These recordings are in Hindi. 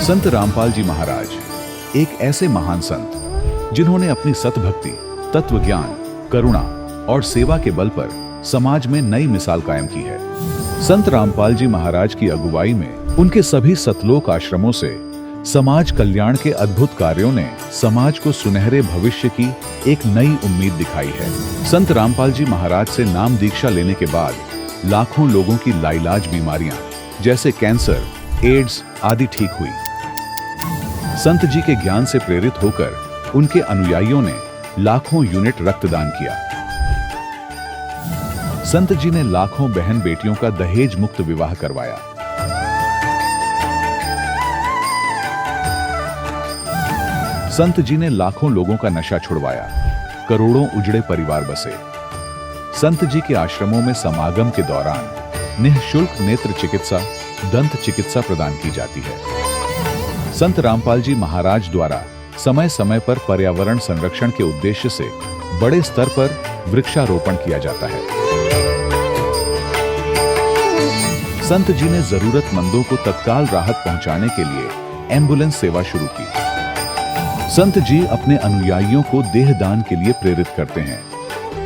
संत रामपाल जी महाराज एक ऐसे महान संत जिन्होंने अपनी सतभक्ति, तत्व ज्ञान, करुणा और सेवा के बल पर समाज में नई मिसाल कायम की है। संत रामपाल जी महाराज की अगुवाई में उनके सभी सतलोक आश्रमों से समाज कल्याण के अद्भुत कार्यों ने समाज को सुनहरे भविष्य की एक नई उम्मीद दिखाई है। संत रामपाल जी महाराज से नाम दीक्षा लेने के बाद लाखों लोगों की लाइलाज बीमारियां जैसे कैंसर, एड्स आदि ठीक हुई। संत जी के ज्ञान से प्रेरित होकर उनके अनुयायियों ने लाखों यूनिट रक्तदान किया। संत जी ने लाखों बहन बेटियों का दहेज मुक्त विवाह करवाया। संत जी ने लाखों लोगों का नशा छुड़वाया, करोड़ों उजड़े परिवार बसे। संत जी के आश्रमों में समागम के दौरान निःशुल्क नेत्र चिकित्सा, दंत चिकित्सा प्रदान की जाती है। संत रामपाल जी महाराज द्वारा समय समय पर पर्यावरण संरक्षण के उद्देश्य से बड़े स्तर पर वृक्षारोपण किया जाता है। संत जी ने जरूरतमंदों को तत्काल राहत पहुंचाने के लिए एम्बुलेंस सेवा शुरू की। संत जी अपने अनुयायियों को देहदान के लिए प्रेरित करते हैं,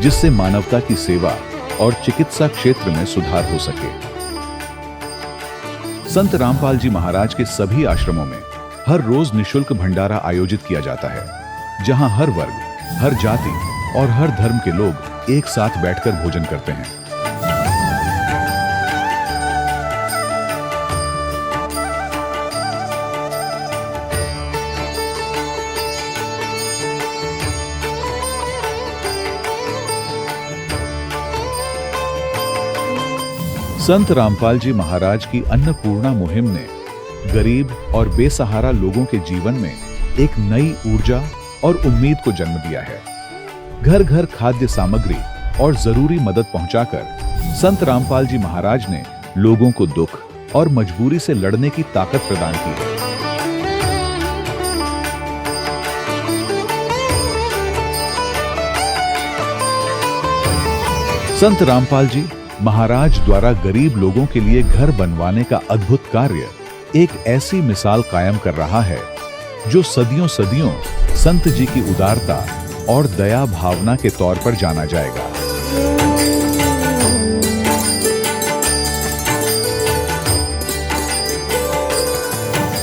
जिससे मानवता की सेवा और चिकित्सा क्षेत्र में सुधार हो सके। संत रामपाल जी महाराज के सभी आश्रमों में हर रोज निःशुल्क भंडारा आयोजित किया जाता है, जहां हर वर्ग, हर जाति और हर धर्म के लोग एक साथ बैठकर भोजन करते हैं। संत रामपाल जी महाराज की अन्नपूर्णा मुहिम ने गरीब और बेसहारा लोगों के जीवन में एक नई ऊर्जा और उम्मीद को जन्म दिया है। घर घर खाद्य सामग्री और जरूरी मदद पहुंचाकर संत रामपाल जी महाराज ने लोगों को दुख और मजबूरी से लड़ने की ताकत प्रदान की है। संत रामपाल जी महाराज द्वारा गरीब लोगों के लिए घर बनवाने का अद्भुत कार्य एक ऐसी मिसाल कायम कर रहा है जो सदियों सदियों संत जी की उदारता और दया भावना के तौर पर जाना जाएगा।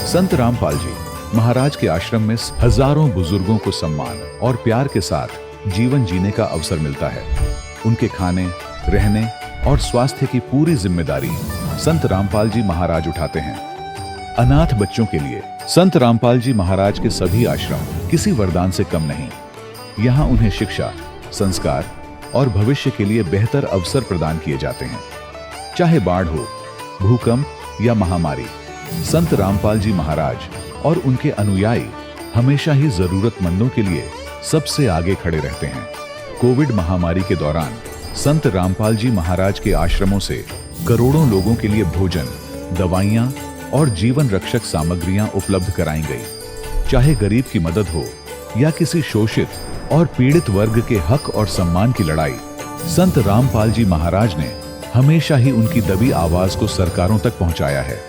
संत रामपाल जी महाराज के आश्रम में हजारों बुजुर्गों को सम्मान और प्यार के साथ जीवन जीने का अवसर मिलता है। उनके खाने, रहने और स्वास्थ्य की पूरी जिम्मेदारी संत रामपाल जी महाराज उठाते हैं। अनाथ बच्चों के लिए संत रामपाल जी महाराज के सभी आश्रम किसी वरदान से कम नहीं। यहाँ उन्हें शिक्षा, संस्कार और भविष्य के लिए बेहतर अवसर प्रदान किए जाते हैं। चाहे बाढ़ हो, भूकंप या महामारी, संत रामपाल जी महाराज और उनके अनुयायी हमेशा ही जरूरतमंदों के लिए सबसे आगे खड़े रहते हैं। कोविड महामारी के दौरान संत रामपाल जी महाराज के आश्रमों से करोड़ों लोगों के लिए भोजन, दवाइयां और जीवन रक्षक सामग्रियां उपलब्ध कराई गई। चाहे गरीब की मदद हो या किसी शोषित और पीड़ित वर्ग के हक और सम्मान की लड़ाई, संत रामपाल जी महाराज ने हमेशा ही उनकी दबी आवाज को सरकारों तक पहुंचाया है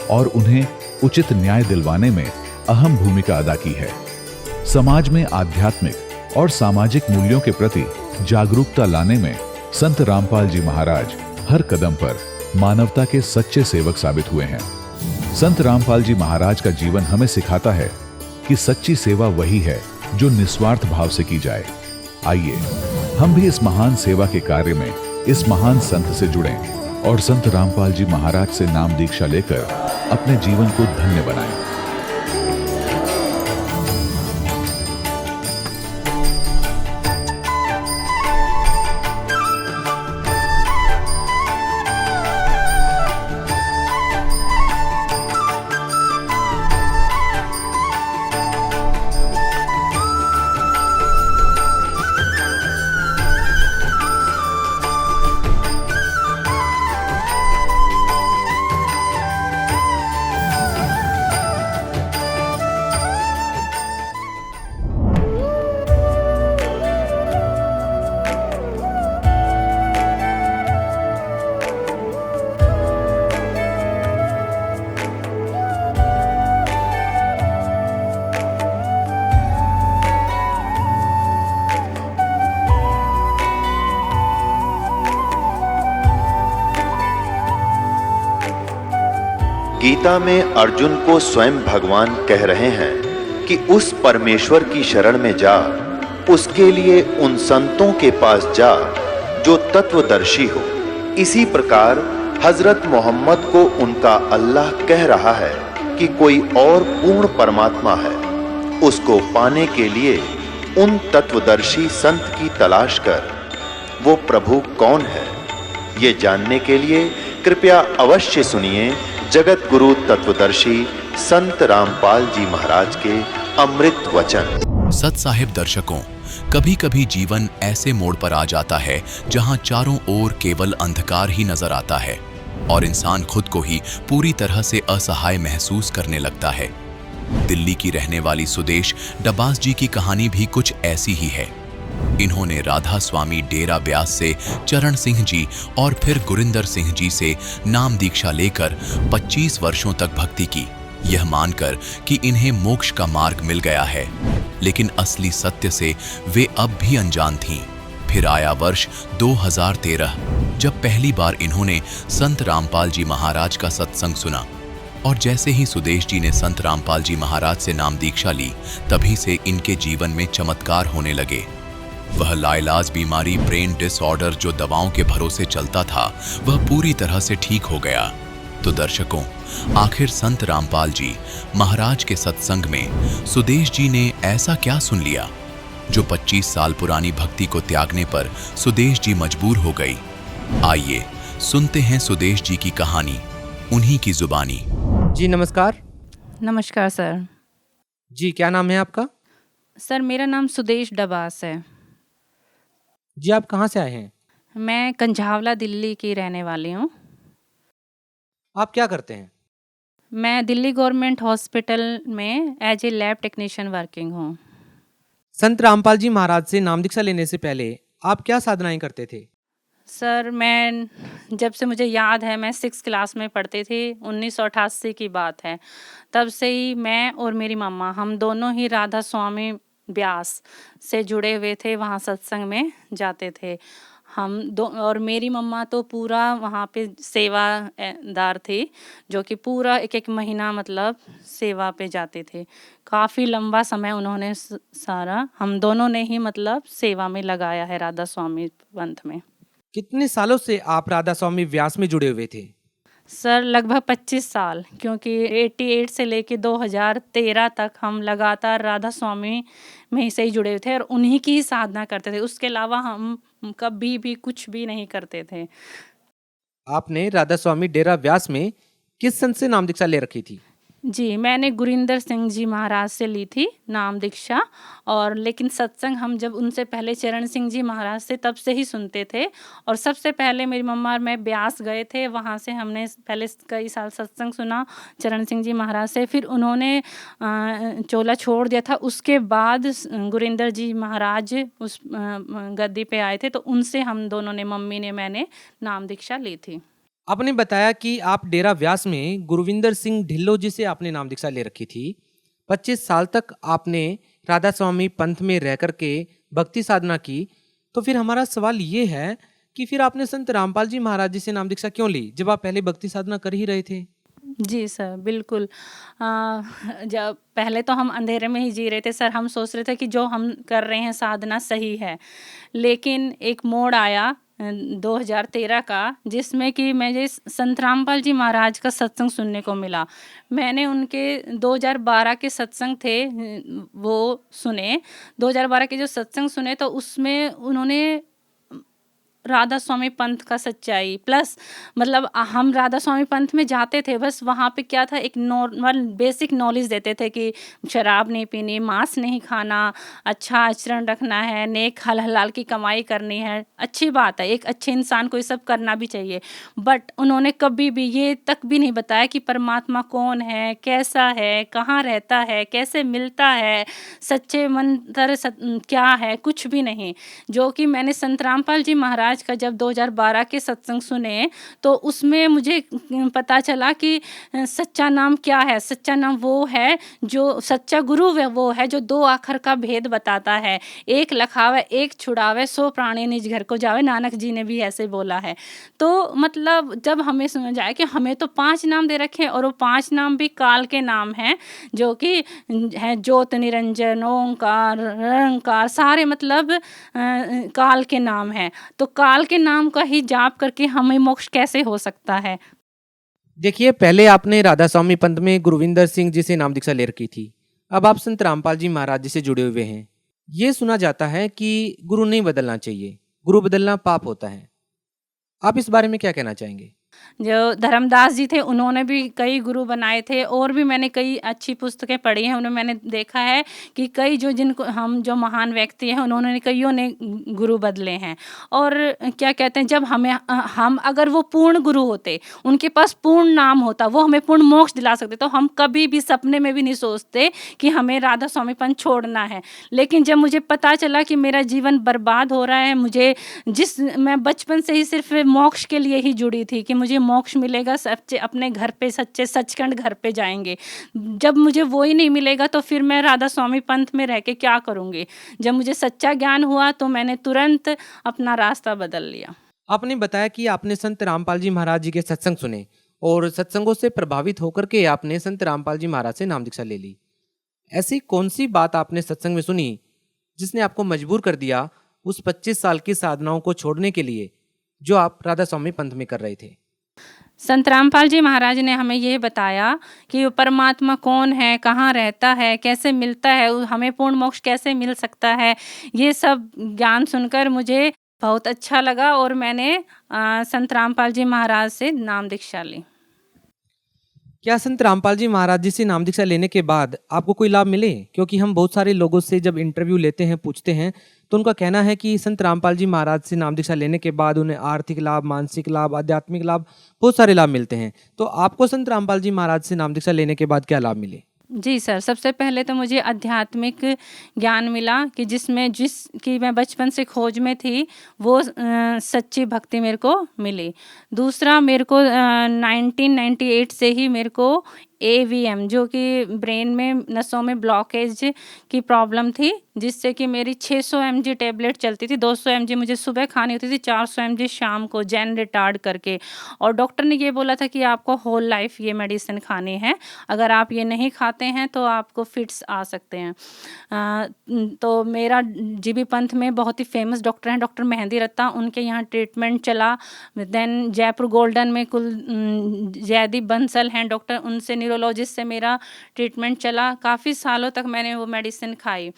और उन्हें उचित न्याय दिलवाने में अहम भूमिका अदा की है। समाज में आध्यात्मिक और सामाजिक मूल्यों के प्रति जागरूकता लाने में संत रामपाल जी महाराज हर कदम पर मानवता के सच्चे सेवक साबित हुए हैं। संत रामपाल जी महाराज का जीवन हमें सिखाता है कि सच्ची सेवा वही है जो निस्वार्थ भाव से की जाए। आइए हम भी इस महान सेवा के कार्य में इस महान संत से जुड़ें और संत रामपाल जी महाराज से नाम दीक्षा लेकर अपने जीवन को धन्य बनाएं। गीता में अर्जुन को स्वयं भगवान कह रहे हैं कि उस परमेश्वर की शरण में जा, उसके लिए उन संतों के पास जा जो तत्वदर्शी हो। इसी प्रकार हजरत मोहम्मद को उनका अल्लाह कह रहा है कि कोई और पूर्ण परमात्मा है, उसको पाने के लिए उन तत्वदर्शी संत की तलाश कर। वो प्रभु कौन है, ये जानने के लिए कृपया अवश्य सुनिए जगत गुरु तत्वदर्शी संत रामपाल जी महाराज के अमृत वचन। सत साहिब दर्शकों, कभी कभी जीवन ऐसे मोड़ पर आ जाता है जहां चारों ओर केवल अंधकार ही नजर आता है और इंसान खुद को ही पूरी तरह से असहाय महसूस करने लगता है। दिल्ली की रहने वाली सुदेश डबास जी की कहानी भी कुछ ऐसी ही है। इन्होंने राधा स्वामी डेरा ब्यास से चरण सिंह जी और फिर गुरिंदर सिंह जी से नाम दीक्षा लेकर 25 वर्षों तक भक्ति की, यह मानकर कि इन्हें मोक्ष का मार्ग मिल गया है। लेकिन असली सत्य से वे अब भी अनजान थीं। फिर आया वर्ष 2013, जब पहली बार इन्होंने संत रामपाल जी महाराज का सत्संग सुना और जैसे ही सुदेश जी ने संत रामपाल जी महाराज से नाम दीक्षा ली, तभी से इनके जीवन में चमत्कार होने लगे। वह लाइलाज बीमारी, ब्रेन डिसऑर्डर जो दवाओं के भरोसे चलता था, वह पूरी तरह से ठीक हो गया। तो दर्शकों, आखिर संत रामपाल जी महाराज के सत्संग में सुदेश जी ने ऐसा क्या सुन लिया जो 25 साल पुरानी भक्ति को त्यागने पर सुदेश जी मजबूर हो गई। आइए सुनते हैं सुदेश जी की कहानी, उन्हीं की जुबानी। जी नमस्कार। नमस्कार सर। जी क्या नाम है आपका? सर मेरा नाम सुदेश डबास है। जी आप कहाँ से आए हैं? मैं कंझावला दिल्ली की रहने वाली हूँ। आप क्या करते हैं? मैं दिल्ली गवर्नमेंट हॉस्पिटल में as a lab technician working हूँ। संत रामपाल जी महाराज से नाम दीक्षा लेने से पहले आप क्या साधनाएं करते थे? सर मैं जब से मुझे याद है, मैं 6 क्लास में पढ़ती थी, 1988 की बात है। तब से ही मैं और मेरी मम्मा, हम दोनों ही राधा स्वामी ब्यास से जुड़े हुए थे, वहाँ सत्संग में जाते थे हम दो। और मेरी मम्मा तो पूरा वहाँ पे सेवादार थी, जो कि पूरा एक एक महीना मतलब सेवा पे जाते थे। काफ़ी लंबा समय उन्होंने सारा हम दोनों ने ही मतलब सेवा में लगाया है राधा स्वामी पंथ में। कितने सालों से आप राधा स्वामी व्यास में जुड़े हुए थे? सर लगभग 25 साल, क्योंकि 88 से लेके 2013 तक हम लगातार राधा स्वामी में से ही जुड़े हुए थे और उन्हीं की ही साधना करते थे। उसके अलावा हम कभी भी कुछ भी नहीं करते थे। आपने राधा स्वामी डेरा व्यास में किस संत से नाम दीक्षा ले रखी थी? जी, मैंने गुरिंदर सिंह जी महाराज से ली थी नाम दीक्षा। और लेकिन सत्संग हम जब उनसे पहले चरण सिंह जी महाराज से तब से ही सुनते थे। और सबसे पहले मेरी मम्मा और मैं ब्यास गए थे, वहाँ से हमने पहले कई साल सत्संग सुना चरण सिंह जी महाराज से। फिर उन्होंने चोला छोड़ दिया था, उसके बाद गुरिंदर जी महाराज उस गद्दी पे आए थे, तो उनसे हम दोनों ने, मम्मी ने, मैंने नाम दीक्षा ली थी। आपने बताया कि आप डेरा व्यास में गुरविंदर सिंह ढिल्लो जी से आपने नाम दीक्षा ले रखी थी। 25 साल तक आपने राधा स्वामी पंथ में रह करके भक्ति साधना की। तो फिर हमारा सवाल ये है कि फिर आपने संत रामपाल जी महाराज जी से नाम दीक्षा क्यों ली, जब आप पहले भक्ति साधना कर ही रहे थे? जी सर, बिल्कुल। जब पहले तो हम अंधेरे में ही जी रहे थे सर। हम सोच रहे थे कि जो हम कर रहे हैं साधना सही है। लेकिन एक मोड़ आया 2013 का, जिसमें कि मुझे संत रामपाल जी महाराज का सत्संग सुनने को मिला। मैंने उनके 2012 के सत्संग थे वो सुने। 2012 के जो सत्संग सुने तो उसमें उन्होंने राधा स्वामी पंथ का सच्चाई प्लस मतलब हम राधा स्वामी पंथ में जाते थे, बस वहाँ पे क्या था, एक नॉर्मल बेसिक नॉलेज देते थे कि शराब नहीं पीनी, मांस नहीं खाना, अच्छा आचरण रखना है, नेक हलाल की कमाई करनी है। अच्छी बात है, एक अच्छे इंसान को ये सब करना भी चाहिए। बट उन्होंने कभी भी ये तक भी नहीं बताया कि परमात्मा कौन है, कैसा है, कहाँ रहता है, कैसे मिलता है, सच्चे मंत्र क्या है, कुछ भी नहीं। जो कि मैंने संत रामपाल जी महाराज महाराज का जब 2012 के सत्संग सुने तो उसमें मुझे पता चला कि सच्चा नाम क्या है। सच्चा नाम वो है जो सच्चा गुरु वो है जो 2 आखर का भेद बताता है। एक लखावे एक छुड़ावे, 100 प्राणी निज घर को जावे, नानक जी ने भी ऐसे बोला है। तो मतलब जब हमें समझ आया कि हमें तो 5 नाम दे रखे हैं और वो 5 नाम भी काल के नाम हैं, जो कि है ज्योत, निरंजन, ओंकार, निरंकार, सारे मतलब काल के नाम हैं। तो काल के नाम का ही जाप करके हमें मोक्ष कैसे हो सकता है? देखिए, पहले आपने राधा स्वामी पंथ में गुरविंदर सिंह जी से नाम दीक्षा ले रखी थी। अब आप संत रामपाल जी महाराज जी से जुड़े हुए हैं। ये सुना जाता है कि गुरु नहीं बदलना चाहिए, गुरु बदलना पाप होता है। आप इस बारे में क्या कहना चाहेंगे? जो धर्मदास जी थे उन्होंने भी कई गुरु बनाए थे और भी मैंने कई अच्छी पुस्तकें पढ़ी हैं। उन्हें मैंने देखा है कि कई जो जिनको हम जो महान व्यक्ति हैं उन्होंने कईयों ने गुरु बदले हैं। और क्या कहते हैं, जब हम अगर वो पूर्ण गुरु होते, उनके पास पूर्ण नाम होता, वो हमें पूर्ण मोक्ष दिला सकते, तो हम कभी भी सपने में भी नहीं सोचते कि हमें राधा स्वामी पंथ छोड़ना है। लेकिन जब मुझे पता चला कि मेरा जीवन बर्बाद हो रहा है, मैं बचपन से ही सिर्फ मोक्ष के लिए ही जुड़ी थी कि मुझे मोक्ष मिलेगा, सच्चे अपने घर पे, सच्चे सचखंड घर पे जाएंगे। जब मुझे वो ही नहीं मिलेगा तो फिर मैं राधा स्वामी पंथ में रह के क्या करूँगी। जब मुझे सच्चा ज्ञान हुआ तो मैंने तुरंत अपना रास्ता बदल लिया। आपने बताया कि आपने संत रामपाल जी महाराज जी के सत्संग सुने और सत्संगों से प्रभावित होकर के आपने संत रामपाल जी महाराज से नाम दीक्षा ले ली। ऐसी कौन सी बात आपने सत्संग में सुनी जिसने आपको मजबूर कर दिया उस 25 साल की साधनाओं को छोड़ने के लिए जो आप राधा स्वामी पंथ में कर रहे थे? संत रामपाल जी महाराज ने हमें ये बताया कि वो परमात्मा कौन है, कहाँ रहता है, कैसे मिलता है, हमें पूर्ण मोक्ष कैसे मिल सकता है। ये सब ज्ञान सुनकर मुझे बहुत अच्छा लगा और मैंने संत रामपाल जी महाराज से नाम दीक्षा ली। क्या संत रामपाल जी महाराज जी से नाम दीक्षा लेने के बाद आपको कोई लाभ मिले? क्योंकि हम बहुत सारे लोगों से जब इंटरव्यू लेते हैं, पूछते हैं, तो उनका कहना है कि संत रामपाल जी महाराज से नाम दीक्षा लेने के बाद उन्हें आर्थिक लाभ, मानसिक लाभ, आध्यात्मिक लाभ, बहुत सारे लाभ मिलते हैं। तो आपको संत रामपाल जी महाराज से नाम दीक्षा लेने के बाद क्या लाभ मिले? जी सर, सबसे पहले तो मुझे आध्यात्मिक ज्ञान मिला कि जिसकी मैं बचपन से खोज में थी, वो सच्ची भक्ति मेरे को मिली। दूसरा, मेरे को 1998 से ही मेरे को AVM जो कि ब्रेन में नसों में ब्लॉकेज की प्रॉब्लम थी, जिससे कि मेरी 600 mg टेबलेट चलती थी। 200 mg मुझे सुबह खानी होती थी, 400 mg शाम को, जेन रिटार्ड करके। और डॉक्टर ने ये बोला था कि आपको होल लाइफ ये मेडिसिन खानी है, अगर आप ये नहीं खाते हैं तो आपको फिट्स आ सकते हैं। तो मेरा GB पंथ में बहुत ही फेमस डॉक्टर हैं, डॉक्टर मेहंदी रत्ता, उनके यहाँ ट्रीटमेंट चला। देन जयपुर गोल्डन में जयदीप बंसल हैं डॉक्टर, उनसे न्यूरोलॉजिस्ट से मेरा ट्रीटमेंट चला। काफ़ी सालों तक मैंने वो मेडिसिन खाई,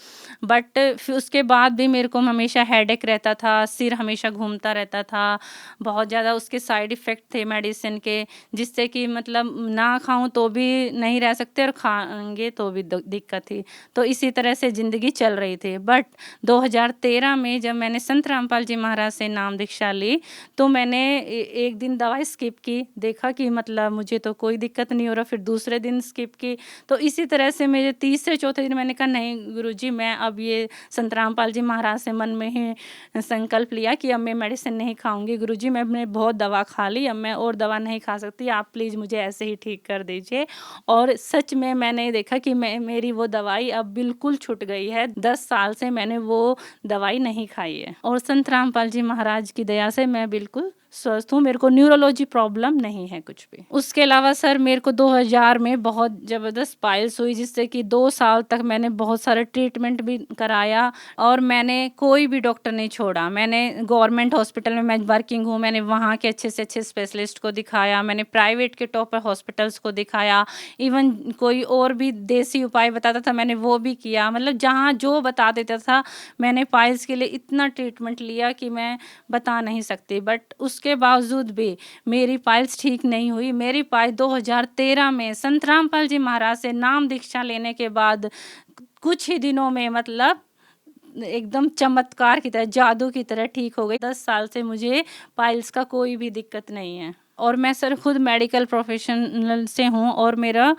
बट फिर उसके बाद भी मेरे को हमेशा हेडेक रहता था, सिर हमेशा घूमता रहता था, बहुत ज़्यादा उसके साइड इफ़ेक्ट थे मेडिसिन के, जिससे कि मतलब ना खाऊं तो भी नहीं रह सकते और खाएंगे तो भी दिक्कत थी। तो इसी तरह से ज़िंदगी चल रही थी। बट 2013 में जब मैंने संत रामपाल जी महाराज से नाम दीक्षा ली तो मैंने एक दिन दवाई स्किप की, देखा कि मतलब मुझे तो कोई दिक्कत नहीं हो रहा, फिर दूसरे दिन स्किप की। तो इसी तरह से मेरे तीसरे चौथे दिन मैंने कहा नहीं गुरुजी, मैं अब ये संत रामपाल जी महाराज से मन में ही संकल्प लिया कि अब मैं मेडिसिन नहीं खाऊंगी। गुरुजी, मैंने बहुत दवा खा ली, अब मैं और दवा नहीं खा सकती, आप प्लीज़ मुझे ऐसे ही ठीक कर दीजिए। और सच में मैंने देखा कि मेरी वो दवाई अब बिल्कुल छूट गई है। 10 साल से मैंने वो दवाई नहीं खाई है और संत रामपाल जी महाराज की दया से मैं बिल्कुल स्वस्थ हूँ। मेरे को न्यूरोलॉजी प्रॉब्लम नहीं है कुछ भी। उसके अलावा सर मेरे को 2000 में बहुत ज़बरदस्त पाइल्स हुई, जिससे कि 2 साल तक मैंने बहुत सारे ट्रीटमेंट भी कराया और मैंने कोई भी डॉक्टर नहीं छोड़ा। मैंने गवर्नमेंट हॉस्पिटल में मैं वर्किंग हूँ, मैंने वहाँ के अच्छे से अच्छे स्पेशलिस्ट को दिखाया, मैंने प्राइवेट के टॉप हॉस्पिटल्स को दिखाया, इवन कोई और भी देसी उपाय बताता था मैंने वो भी किया। मतलब जहाँ जो बता देता था मैंने पाइल्स के लिए इतना ट्रीटमेंट लिया कि मैं बता नहीं सकती। बट उसके बावजूद भी मेरी पाइल्स ठीक नहीं हुई। मेरी पाइल्स 2013 में संत रामपाल जी महाराज से नाम दीक्षा लेने के बाद कुछ ही दिनों में मतलब एकदम चमत्कार की तरह, जादू की तरह ठीक हो गई। 10 साल से मुझे पाइल्स का कोई भी दिक्कत नहीं है। और मैं सर खुद मेडिकल प्रोफेशनल से हूँ और मेरा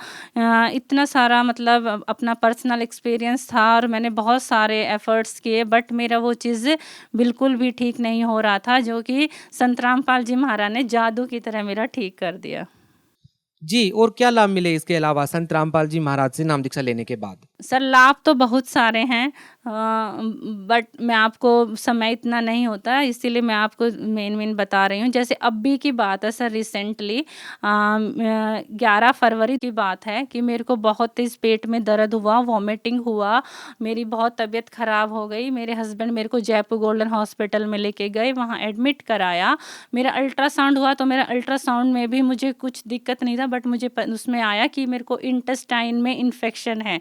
इतना सारा मतलब अपना पर्सनल एक्सपीरियंस था और मैंने बहुत सारे एफ़र्ट्स किए, बट मेरा वो चीज़ बिल्कुल भी ठीक नहीं हो रहा था, जो कि संत रामपाल जी महाराज ने जादू की तरह मेरा ठीक कर दिया। जी, और क्या लाभ मिले इसके अलावा संत रामपाल जी महाराज से नाम दीक्षा लेने के बाद? सर लाभ तो बहुत सारे हैं, बट मैं आपको समय इतना नहीं होता, इसीलिए मैं आपको मेन बता रही हूँ। जैसे अभी की बात है सर, रिसेंटली 11 फरवरी की बात है कि मेरे को बहुत तेज़ पेट में दर्द हुआ, वॉमिटिंग हुआ, मेरी बहुत तबीयत ख़राब हो गई। मेरे हस्बैंड मेरे को जयपुर गोल्डन हॉस्पिटल में लेके गए, वहाँ एडमिट कराया। मेरा अल्ट्रासाउंड हुआ तो मेरा अल्ट्रासाउंड में भी मुझे कुछ दिक्कत नहीं था, बट मुझे उसमें आया कि मेरे को इंटेस्टाइन में इन्फेक्शन है,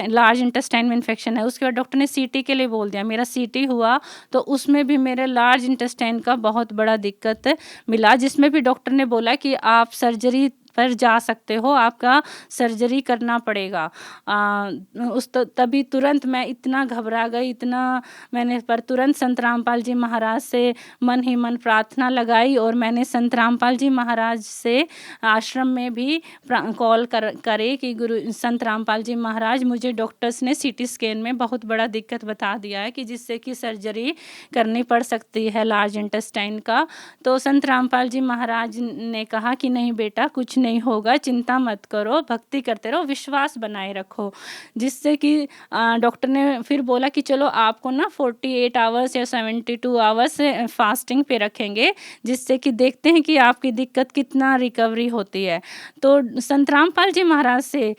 लार्ज इंटेस्टाइन में इन्फेक्शन है। उसके बाद डॉक्टर ने सीटी के लिए बोल दिया, मेरा सीटी हुआ तो उसमें भी मेरे लार्ज इंटेस्टाइन का बहुत बड़ा दिक्कत मिला, जिसमें भी डॉक्टर ने बोला कि आप सर्जरी पर जा सकते हो, आपका सर्जरी करना पड़ेगा। तभी तुरंत मैं इतना घबरा गई, इतना मैंने पर तुरंत संत रामपाल जी महाराज से मन ही मन प्रार्थना लगाई और मैंने संत रामपाल जी महाराज से आश्रम में भी कॉल करे कि गुरु संत रामपाल जी महाराज, मुझे डॉक्टर्स ने सीटी स्कैन में बहुत बड़ा दिक्कत बता दिया है कि जिससे कि सर्जरी करनी पड़ सकती है लार्ज इंटेस्टाइन का। तो संत रामपाल जी महाराज ने कहा कि नहीं बेटा, कुछ नहीं होगा, चिंता मत करो, भक्ति करते रहो, विश्वास बनाए रखो। जिससे कि डॉक्टर ने फिर बोला कि चलो आपको ना 48 आवर्स या 72 आवर्स फास्टिंग पे रखेंगे, जिससे कि देखते हैं कि आपकी दिक्कत कितना रिकवरी होती है। तो संत रामपाल जी महाराज से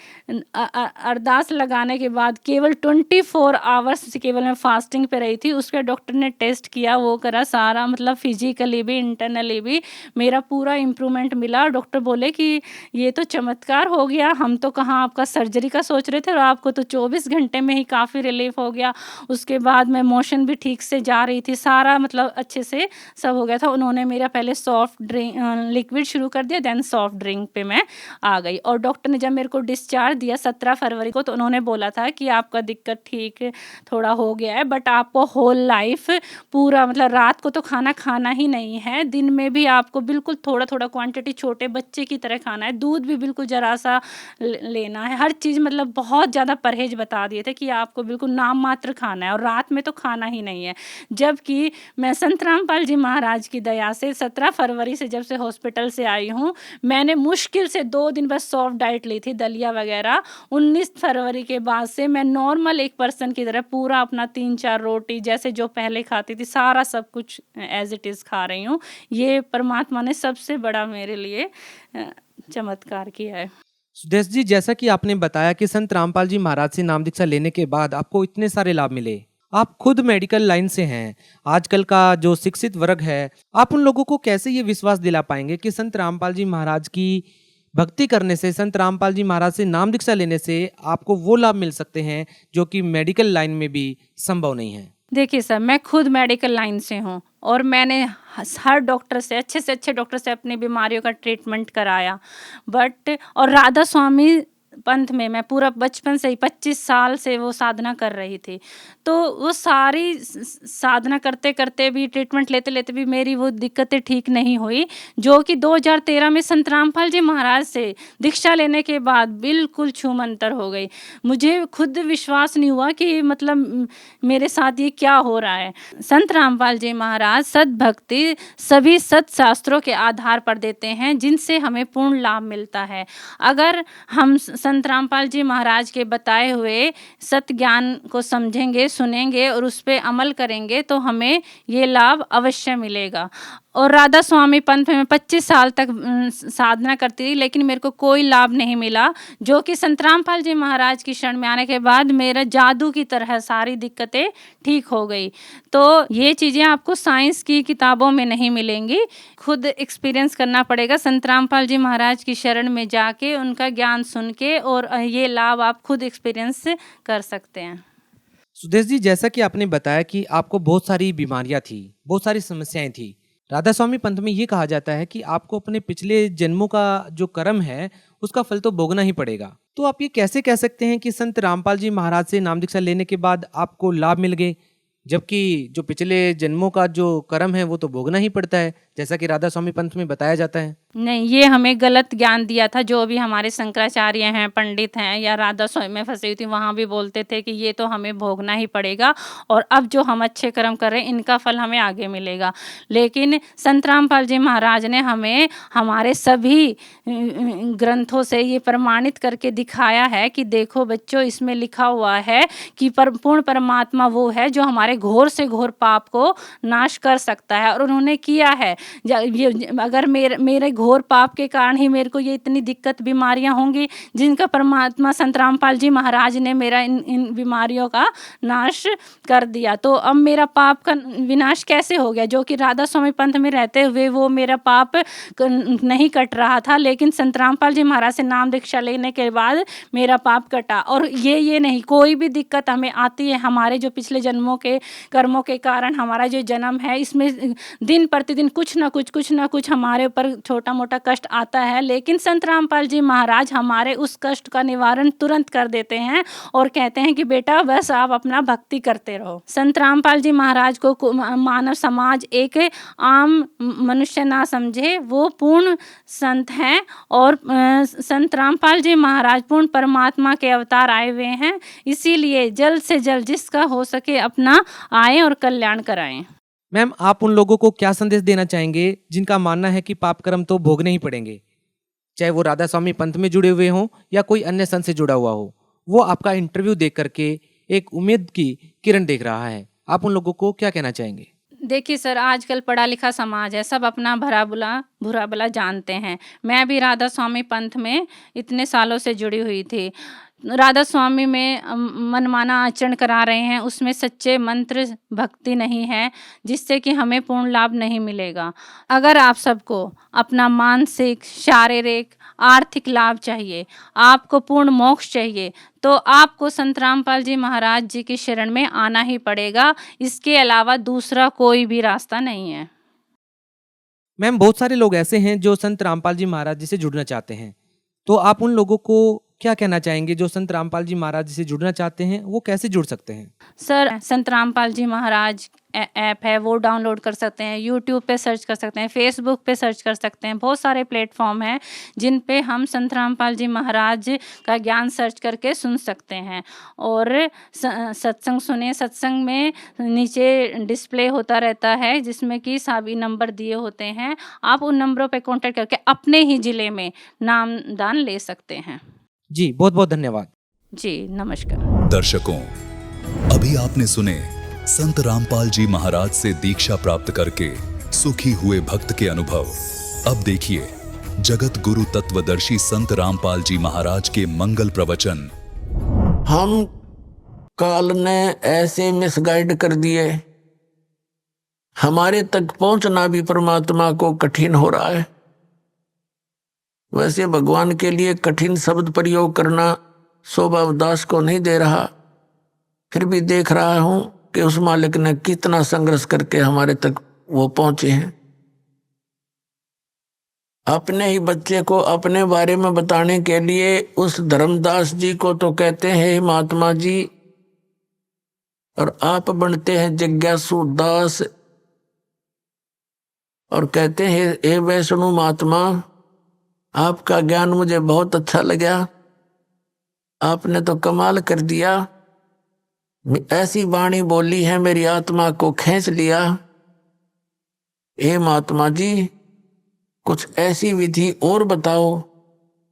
अरदास लगाने के बाद केवल 24 आवर्स केवल मैं फास्टिंग पे रही थी। उसके डॉक्टर ने टेस्ट किया, वो करा, सारा मतलब फिजिकली भी इंटरनली भी मेरा पूरा इम्प्रूवमेंट मिला। डॉक्टर बोले कि ये तो चमत्कार हो गया, हम तो कहाँ आपका सर्जरी का सोच रहे थे और आपको तो 24 घंटे में ही काफ़ी रिलीफ हो गया। उसके बाद मैं मोशन भी ठीक से जा रही थी, सारा मतलब अच्छे से सब हो गया था। उन्होंने मेरा पहले सॉफ्ट ड्रिंक लिक्विड शुरू कर दिया, देन सॉफ्ट ड्रिंक पे मैं आ गई। और डॉक्टर ने जब मेरे को डिस्चार्ज दिया 17 फरवरी को, तो उन्होंने बोला था कि आपका दिक्कत ठीक थोड़ा हो गया है, बट आपको होल लाइफ पूरा मतलब रात को तो खाना ही नहीं है, दिन में भी आपको बिल्कुल थोड़ा थोड़ा क्वांटिटी छोटे बच्चे की तरह खाना है, दूध भी बिल्कुल जरा सा लेना है, हर चीज़ मतलब बहुत ज़्यादा परहेज बता दिए थे कि आपको बिल्कुल नाम मात्र खाना है और रात में तो खाना ही नहीं है। जबकि मैं संत रामपाल जी महाराज की दया से 17 फरवरी से जब से हॉस्पिटल से आई हूँ, मैंने मुश्किल से 2 दिन बस सॉफ्ट डाइट ली थी, दलिया वगैरह। 19 फरवरी के बाद से मैं नॉर्मल एक पर्सन की तरह पूरा अपना 3-4 रोटी जैसे जो पहले खाती थी, सारा सब कुछ एज इट इज़ खा रही हूँ। ये परमात्मा ने सबसे बड़ा मेरे लिए चमत्कार किया है। सुदेश जी, जैसा कि आपने बताया कि संत रामपाल जी महाराज से नाम दीक्षा लेने के बाद आपको इतने सारे लाभ मिले, आप खुद मेडिकल लाइन से हैं, आजकल का जो शिक्षित वर्ग है, आप उन लोगों को कैसे ये विश्वास दिला पाएंगे कि संत रामपाल जी महाराज की भक्ति करने से, संत रामपाल जी महाराज से नाम दीक्षा लेने से आपको वो लाभ मिल सकते हैं जो कि मेडिकल लाइन में भी संभव नहीं है? देखिए सर, मैं खुद मेडिकल लाइन से हूँ और मैंने हर डॉक्टर से अच्छे डॉक्टर से अपनी बीमारियों का ट्रीटमेंट कराया, बट और राधा स्वामी पंथ में मैं पूरा बचपन से ही 25 साल से वो साधना कर रही थी। तो वो सारी साधना करते करते भी, ट्रीटमेंट लेते लेते भी मेरी वो दिक्कतें ठीक नहीं हुई, जो कि 2013 में संत रामपाल जी महाराज से दीक्षा लेने के बाद बिल्कुल छूमंतर हो गई। मुझे खुद विश्वास नहीं हुआ कि मतलब मेरे साथ ये क्या हो रहा है। संत रामपाल जी महाराज सद्भक्ति सभी सत्शास्त्रों के आधार पर देते हैं, जिनसे हमें पूर्ण लाभ मिलता है। अगर हम संत रामपाल जी महाराज के बताए हुए सत्य ज्ञान को समझेंगे, सुनेंगे और उस पर अमल करेंगे तो हमें ये लाभ अवश्य मिलेगा। और राधा स्वामी पंथ में 25 साल तक साधना करती रही, लेकिन मेरे को कोई लाभ नहीं मिला, जो कि संत रामपाल जी महाराज की शरण में आने के बाद मेरा जादू की तरह सारी दिक्कतें ठीक हो गई। तो ये चीज़ें आपको साइंस की किताबों में नहीं मिलेंगी, खुद एक्सपीरियंस करना पड़ेगा संत रामपाल जी महाराज की शरण में जाके, उनका ज्ञान सुन के, और ये लाभ आप खुद एक्सपीरियंस कर सकते हैं। सुदेश जी, जैसा कि आपने बताया कि आपको बहुत सारी बीमारियां थी, बहुत सारी समस्याएं थी, राधा स्वामी पंथ में ये कहा जाता है कि आपको अपने पिछले जन्मों का जो कर्म है उसका फल तो भोगना ही पड़ेगा। तो आप ये कैसे कह सकते हैं कि संत रामपाल जी महाराज से नाम दीक्षा लेने के बाद आपको लाभ मिल गए? जबकि जो पिछले जन्मों का जो कर्म है वो तो भोगना ही पड़ता है, जैसा कि राधा स्वामी पंथ में बताया जाता है। नहीं, ये हमें गलत ज्ञान दिया था। जो भी हमारे शंकराचार्य हैं, पंडित हैं या राधा स्वामी में फंसी हुई थी, वहाँ भी बोलते थे कि ये तो हमें भोगना ही पड़ेगा और अब जो हम अच्छे कर्म कर रहे हैं इनका फल हमें आगे मिलेगा। लेकिन संत रामपाल जी महाराज ने हमें हमारे सभी ग्रंथों से ये प्रमाणित करके दिखाया है कि देखो बच्चों, इसमें लिखा हुआ है कि पूर्ण परमात्मा वो है जो हमारे घोर से घोर पाप को नाश कर सकता है, और उन्होंने किया है। अगर मेरे घोर पाप के कारण ही मेरे को ये इतनी दिक्कत बीमारियां होंगी, जिनका परमात्मा संत रामपाल जी महाराज ने मेरा इन बीमारियों का नाश कर दिया। तो अब मेरा पाप का विनाश कैसे हो गया? जो कि राधा स्वामी पंथ में रहते हुए वो मेरा पाप नहीं कट रहा था, लेकिन संत रामपाल जी महाराज से नाम दीक्षा लेने के बाद मेरा पाप कटा। और ये नहीं, कोई भी दिक्कत हमें आती है हमारे जो पिछले जन्मों के कर्मों के कारण हमारा जो जन्म है, इसमें दिन प्रतिदिन कुछ ना कुछ हमारे ऊपर छोटा मोटा कष्ट आता है, लेकिन संत रामपाल जी महाराज हमारे उस कष्ट का निवारण तुरंत कर देते हैं और कहते हैं कि बेटा बस आप अपना भक्ति करते रहो। संत रामपाल जी महाराज को मानव समाज एक आम मनुष्य ना समझे, वो पूर्ण संत हैं और संत रामपाल जी महाराज पूर्ण परमात्मा के अवतार आए हुए हैं। इसीलिए जल्द से जल्द जिसका हो सके अपना आए और कल्याण कराएं। मैम, आप उन लोगों को क्या संदेश देना चाहेंगे जिनका मानना है कि पाप कर्म तो भोगने ही पड़ेंगे, चाहे वो राधा स्वामी पंथ में जुड़े हुए हों या कोई अन्य संत से जुड़ा हुआ हो? वो आपका इंटरव्यू देख करके एक उम्मीद की किरण देख रहा है, आप उन लोगों को क्या कहना चाहेंगे? देखिए सर, आजकल पढ़ा लिखा समाज है, सब अपना बुरा भला जानते हैं। मैं भी राधा स्वामी पंथ में इतने सालों से जुड़ी हुई थी। राधा स्वामी में मनमाना आचरण करा रहे हैं, उसमें सच्चे मंत्र भक्ति नहीं है, जिससे कि हमें पूर्ण लाभ नहीं मिलेगा। अगर आप सबको अपना मानसिक, शारीरिक, आर्थिक लाभ चाहिए, आपको पूर्ण मोक्ष चाहिए, तो आपको संत रामपाल जी महाराज जी की शरण में आना ही पड़ेगा। इसके अलावा दूसरा कोई भी रास्ता नहीं है। मैम, बहुत सारे लोग ऐसे हैं जो संत रामपाल जी महाराज जी से जुड़ना चाहते हैं, तो आप उन लोगों को क्या कहना चाहेंगे जो संत रामपाल जी महाराज जी से जुड़ना चाहते हैं? वो कैसे जुड़ सकते हैं? सर, संत रामपाल जी महाराज ऐप है, वो डाउनलोड कर सकते हैं, यूट्यूब पे सर्च कर सकते हैं, फेसबुक पे सर्च कर सकते हैं। बहुत सारे प्लेटफॉर्म हैं जिन पे हम संत रामपाल जी महाराज का ज्ञान सर्च करके सुन सकते हैं। और सत्संग सुने, सत्संग में नीचे डिस्प्ले होता रहता है जिसमें कि सभी नंबर दिए होते हैं। आप उन नंबरों पे कांटेक्ट करके अपने ही ज़िले में नामदान ले सकते हैं। जी, बहुत बहुत धन्यवाद। जी, नमस्कार। दर्शकों, अभी आपने सुने संत रामपाल जी महाराज से दीक्षा प्राप्त करके सुखी हुए भक्त के अनुभव। अब देखिए जगत गुरु तत्वदर्शी संत रामपाल जी महाराज के मंगल प्रवचन। हम काल ने ऐसे मिसगाइड कर दिए, हमारे तक पहुंचना भी परमात्मा को कठिन हो रहा है। वैसे भगवान के लिए कठिन शब्द प्रयोग करना शोभा दास को नहीं दे रहा, फिर भी देख रहा हूं कि उस मालिक ने कितना संघर्ष करके हमारे तक वो पहुंचे हैं। अपने ही बच्चे को अपने बारे में बताने के लिए उस धर्मदास जी को तो कहते हैं महात्मा जी, और आप बनते हैं जिज्ञासु दास और कहते हैं हे वैष्णु महात्मा, आपका ज्ञान मुझे बहुत अच्छा लगा, आपने तो कमाल कर दिया, ऐसी वाणी बोली है मेरी आत्मा को खींच लिया। हे महात्मा जी, कुछ ऐसी विधि और बताओ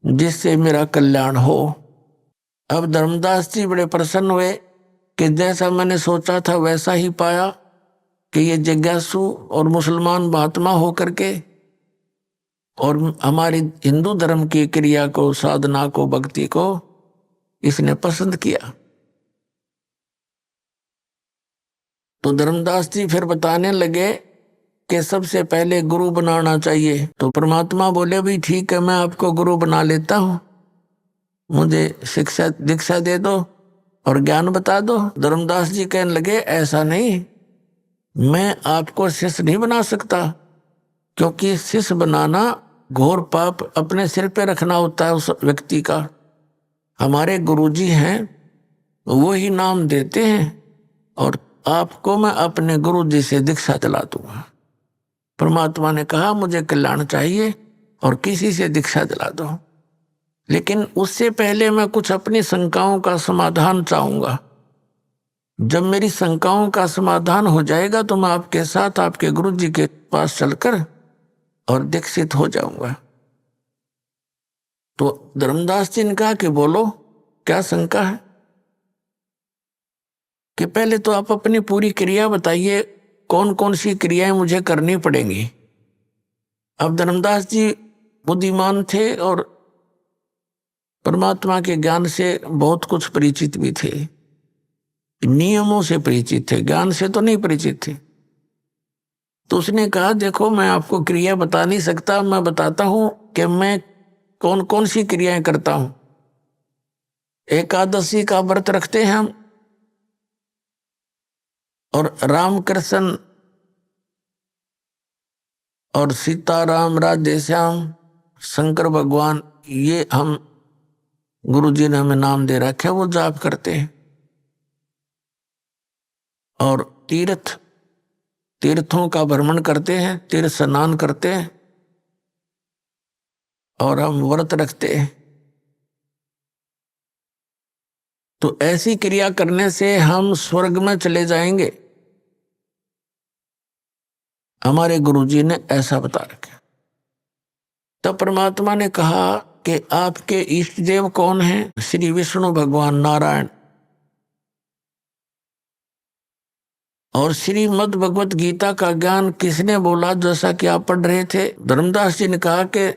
जिससे मेरा कल्याण हो। अब धर्मदास जी बड़े प्रसन्न हुए कि जैसा मैंने सोचा था वैसा ही पाया कि ये जिज्ञासु और मुसलमान महात्मा हो करके और हमारी हिंदू धर्म की क्रिया को, साधना को, भक्ति को इसने पसंद किया। तो धर्मदास जी फिर बताने लगे कि सबसे पहले गुरु बनाना चाहिए। तो परमात्मा बोले भी ठीक है, मैं आपको गुरु बना लेता हूँ, मुझे शिक्षा दीक्षा दे दो और ज्ञान बता दो। धर्मदास जी कहने लगे ऐसा नहीं, मैं आपको शिष्य नहीं बना सकता, क्योंकि शिष्य बनाना घोर पाप अपने सिर पे रखना होता है उस व्यक्ति का। हमारे गुरुजी हैं, वो ही नाम देते हैं और आपको मैं अपने गुरु जी से दीक्षा दिला दूंगा। परमात्मा ने कहा मुझे कल्याण चाहिए और किसी से दीक्षा दिला दो, लेकिन उससे पहले मैं कुछ अपनी शंकाओं का समाधान चाहूंगा। जब मेरी शंकाओं का समाधान हो जाएगा तो मैं आपके साथ आपके गुरु जी के पास चलकर और दीक्षित हो जाऊंगा। तो धर्मदास जी ने कहा कि बोलो क्या शंका है, कि पहले तो आप अपनी पूरी क्रिया बताइए, कौन कौन सी क्रियाएं मुझे करनी पड़ेंगी। अब धर्मदास जी बुद्धिमान थे और परमात्मा के ज्ञान से बहुत कुछ परिचित भी थे, नियमों से परिचित थे, ज्ञान से तो नहीं परिचित थे। तो उसने कहा देखो मैं आपको क्रिया बता नहीं सकता, मैं बताता हूं कि मैं कौन कौन सी क्रियाएं करता हूं। एकादशी का व्रत रखते हैं हम, और रामकृष्ण और सीताराम राधे श्याम शंकर भगवान, ये हम गुरु जी ने हमें नाम दे रखा है, वो जाप करते हैं। और तीर्थों का भ्रमण करते हैं, तीर्थ स्नान करते हैं, और हम व्रत रखते हैं। तो ऐसी क्रिया करने से हम स्वर्ग में चले जाएंगे, हमारे गुरुजी ने ऐसा बता रखा। तब परमात्मा ने कहा कि आपके इष्ट देव कौन हैं? श्री विष्णु भगवान नारायण। और श्रीमद् भगवत गीता का ज्ञान किसने बोला, जैसा कि आप पढ़ रहे थे? धर्मदास जी ने कहा कि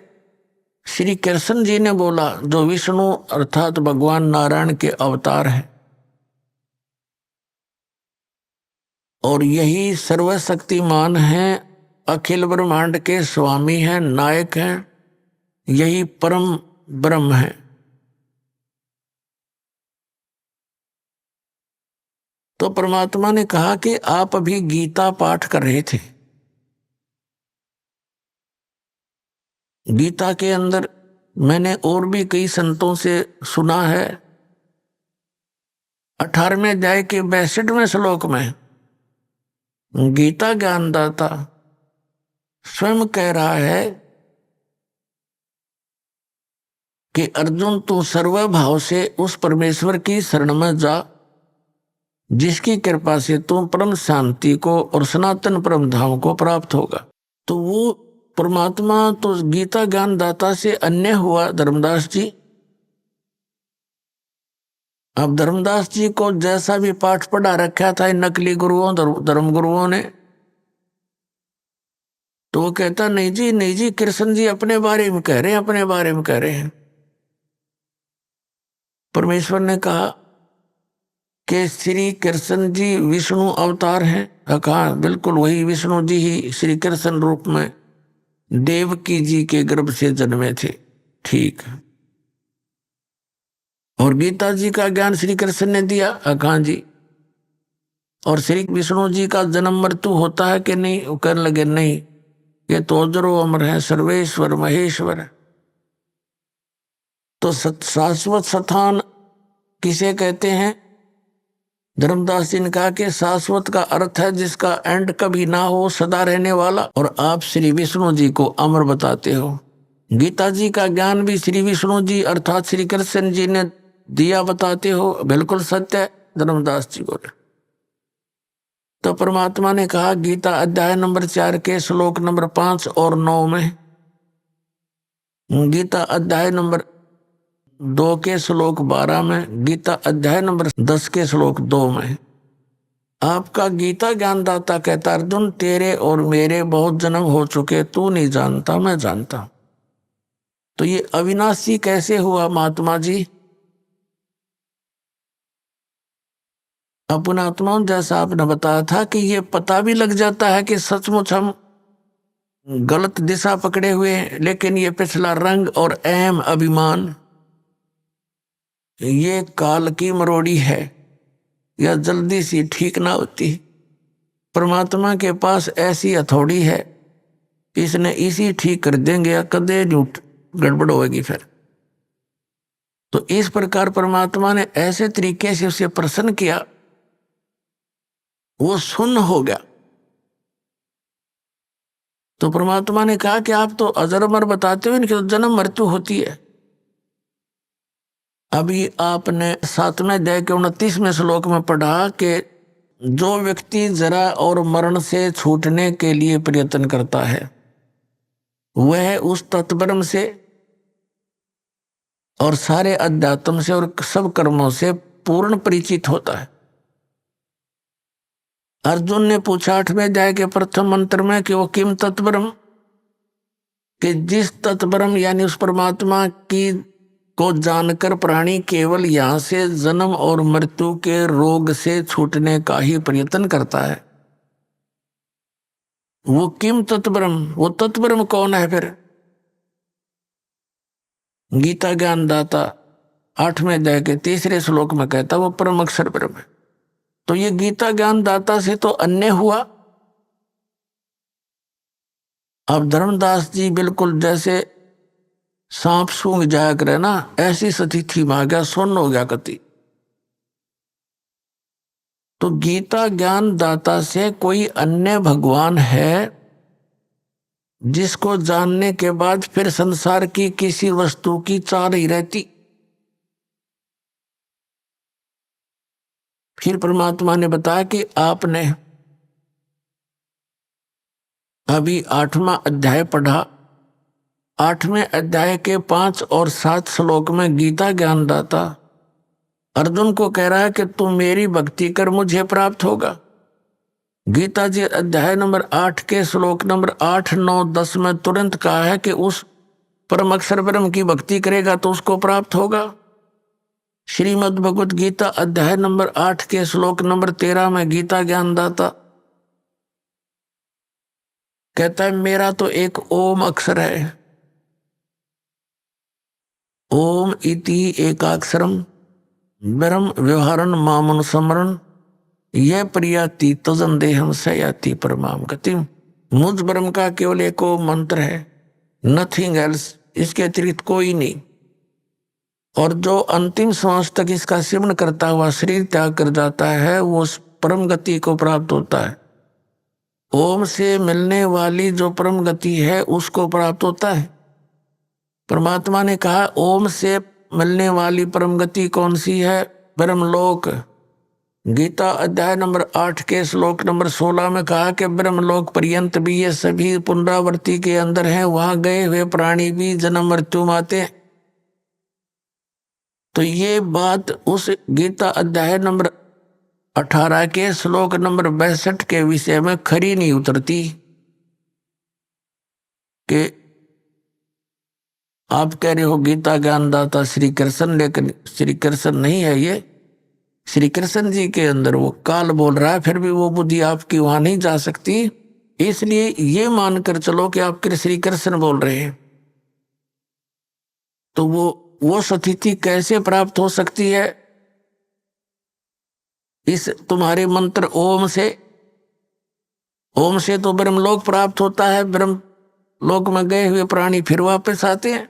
श्री कृष्ण जी ने बोला, जो विष्णु अर्थात भगवान नारायण के अवतार हैं। और यही सर्वशक्तिमान हैं, अखिल ब्रह्मांड के स्वामी हैं, नायक हैं, यही परम ब्रह्म है। तो परमात्मा ने कहा कि आप अभी गीता पाठ कर रहे थे। गीता के अंदर मैंने और भी कई संतों से सुना है, 18वें अध्याय के 62वें श्लोक में गीता ज्ञानदाता स्वयं कह रहा है कि अर्जुन तू सर्वभाव से उस परमेश्वर की शरण में जा, जिसकी कृपा से तू परम शांति को और सनातन परम धाम को प्राप्त होगा। तो वो परमात्मा तो गीता ज्ञानदाता से अन्य हुआ धर्मदास जी। अब धर्मदास जी को जैसा भी पाठ पढ़ा रखा था नकली गुरुओं धर्म गुरुओं ने, तो वो कहता नहीं जी कृष्ण जी अपने बारे में कह रहे हैं, अपने बारे में कह रहे हैं। परमेश्वर ने कहा कि श्री कृष्ण जी विष्णु अवतार हैं। कहा बिल्कुल वही विष्णु जी ही श्री कृष्ण रूप में देवकी जी के गर्भ से जन्मे थे। ठीक। और गीता जी का ज्ञान श्री कृष्ण ने दिया। कहा जी। और श्री विष्णु जी का जन्म मृत्यु होता है कि नहीं? वो कहने लगे नहीं, ये तो अजरो अमर है, सर्वेश्वर महेश्वर। तो शाश्वत स्थान किसे कहते हैं? धर्मदास जी ने कहा कि शाश्वत का अर्थ है जिसका एंड कभी ना हो, सदा रहने वाला। और आप श्री विष्णु जी को अमर बताते हो। गीता जी का ज्ञान भी श्री विष्णु जी अर्थात श्री कृष्ण जी ने दिया बताते हो। बिल्कुल सत्य है, धर्मदास जी बोले। तो परमात्मा ने कहा गीता अध्याय नंबर 4 के श्लोक नंबर 5 और 9 में, गीता अध्याय नंबर 2 के श्लोक 12 में, गीता अध्याय नंबर 10 के श्लोक 2 में आपका गीता ज्ञानदाता कहता अर्जुन तेरे और मेरे बहुत जन्म हो चुके, तू नहीं जानता, मैं जानता हूं। तो ये अविनाशी कैसे हुआ महात्मा जी? अपना आत्मा जैसा आपने बताया था कि ये पता भी लग जाता है कि सचमुच हम गलत दिशा पकड़े हुए हैं, लेकिन ये पिछला रंग और अहम अभिमान ये काल की मरोड़ी है, या जल्दी सी ठीक ना होती। परमात्मा के पास ऐसी हथौड़ी है, इसने इसी ठीक कर देंगे या कदे झूठ गड़बड़ होगी फिर। तो इस प्रकार परमात्मा ने ऐसे तरीके से उसे प्रसन्न किया वो शून्य हो गया। तो परमात्मा ने कहा कि आप तो अजर अमर बताते हो, इनकी तो जन्म मृत्यु होती है। अभी आपने 7वें अध्याय के 29वें श्लोक में पढ़ा कि जो व्यक्ति जरा और मरण से छूटने के लिए प्रयत्न करता है वह उस तत्ब्रह्म से और सारे अध्यात्म से और सब कर्मों से पूर्ण परिचित होता है। अर्जुन ने पूछा 8वें अध्याय के प्रथम मंत्र में कि वो किम तत्ब्रह्म, कि जिस तत्ब्रह्म यानी उस परमात्मा की को जानकर प्राणी केवल यहाँ से जन्म और मृत्यु के रोग से छूटने का ही प्रयत्न करता है, वो किम तत्ब्रह्म, वो तत्ब्रह्म कौन है फिर? गीता ज्ञान दाता 8वें अध्याय के 3रे श्लोक में कहता वो परम अक्षर ब्रह्म है। तो ये गीता ज्ञान दाता से तो अन्य हुआ। अब धर्मदास जी बिल्कुल जैसे सांप सूंघ जाया करे ना, ऐसी स्थिति में आ गया, सुन्न हो गया कति। तो गीता ज्ञान दाता से कोई अन्य भगवान है जिसको जानने के बाद फिर संसार की किसी वस्तु की चाह नहीं रहती। फिर परमात्मा ने बताया कि आपने अभी 8वां अध्याय पढ़ा, 8वें अध्याय के 5 और 7 श्लोक में गीता ज्ञानदाता अर्जुन को कह रहा है कि तू मेरी भक्ति कर, मुझे प्राप्त होगा। गीता जी अध्याय नंबर 8 के श्लोक नंबर 8, 9, 10 में तुरंत कहा है कि उस परम अक्षर ब्रह्म की भक्ति करेगा तो उसको प्राप्त होगा। श्रीमद् भगवत गीता अध्याय नंबर 8 के श्लोक नंबर 13 में गीता ज्ञानदाता कहता है मेरा तो एक ओम अक्षर है, ओम इति एकाक्षरम ब्रह्म व्यवहारन मामनुस्मरण यह प्रियाति तजन देहम सयाति परमाम गति। मुझ ब्रह्म का केवल एक ओम मंत्र है, नथिंग एल्स, इसके अतिरिक्त कोई नहीं। और जो अंतिम श्वास तक इसका सेवन करता हुआ शरीर त्याग कर जाता है वो उस परम गति को प्राप्त होता है। ओम से मिलने वाली जो परम गति है उसको प्राप्त होता है। परमात्मा ने कहा ओम से मिलने वाली परम गति कौन सी है? ब्रह्मलोक। गीता अध्याय नंबर 8 के श्लोक नंबर 16 में कहा कि ब्रह्मलोक पर्यंत भी ये सभी पुनरावृत्ति के अंदर हैं, वहां गए हुए प्राणी भी जन्म मृत्यु माते हैं। तो ये बात उस गीता अध्याय नंबर 18 के श्लोक नंबर 62 के विषय में खरी नहीं उतरती कि आप कह रहे हो गीता ज्ञानदाता श्री कृष्ण, लेकिन श्री कृष्ण नहीं है ये। श्री कृष्ण जी के अंदर वो काल बोल रहा है, फिर भी वो बुद्धि आपकी वहां नहीं जा सकती। इसलिए ये मानकर चलो कि आप श्री कृष्ण बोल रहे हैं। तो वो स्थिति कैसे प्राप्त हो सकती है? इस तुम्हारे मंत्र ओम से तो ब्रह्मलोक प्राप्त होता है, ब्रह्मलोक में गए हुए प्राणी फिर वापस आते हैं।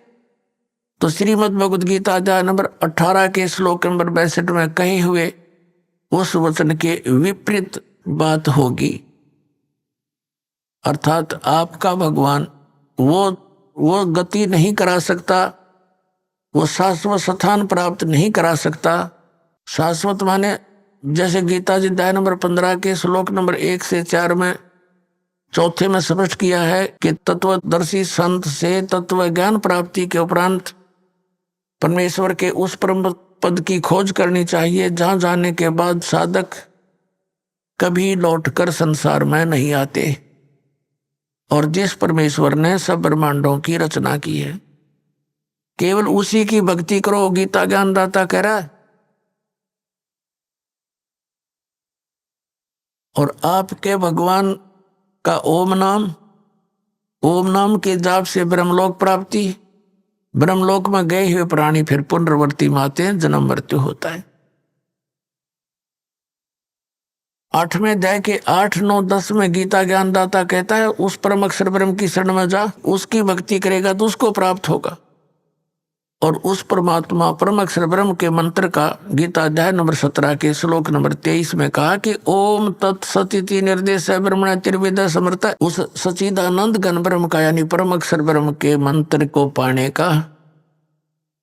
तो श्रीमद् भगवद गीता अध्याय नंबर 18 के श्लोक नंबर 62 में कहे हुए उस वचन के विपरीत बात होगी। अर्थात आपका भगवान वो गति नहीं करा सकता, वो शाश्वत स्थान प्राप्त नहीं करा सकता। शाश्वत माने जैसे गीता जी अध्याय नंबर 15 के श्लोक नंबर 1 से 4 में चौथे में स्पष्ट किया है कि तत्वदर्शी संत से तत्व ज्ञान प्राप्ति के उपरांत परमेश्वर के उस परम पद की खोज करनी चाहिए जहां जाने के बाद साधक कभी लौटकर संसार में नहीं आते, और जिस परमेश्वर ने सब ब्रह्मांडों की रचना की है केवल उसी की भक्ति करो, गीता ज्ञानदाता कह रहा है। और आपके भगवान का ओम नाम के जाप से ब्रह्मलोक प्राप्ति, ब्रह्मलोक में गए हुए प्राणी फिर पुनर्वर्ती माते हैं, जन्म मृत्यु होता है। 8वें अध्याय के 8, 9, 10 में गीता ज्ञानदाता कहता है उस परम अक्षर ब्रह्म की शरण में जा, उसकी भक्ति करेगा तो उसको प्राप्त होगा। और उस परमात्मा परम अक्षर ब्रह्म के मंत्र का गीता अध्याय नंबर 17 के श्लोक नंबर 23 में कहा कि ओम तत्सदिति निर्देश ब्रह्मण त्रिविद समर्थ, उस सच्चिदानंद घन ब्रह्म का यानी परम अक्षर ब्रह्म के मंत्र को पाने का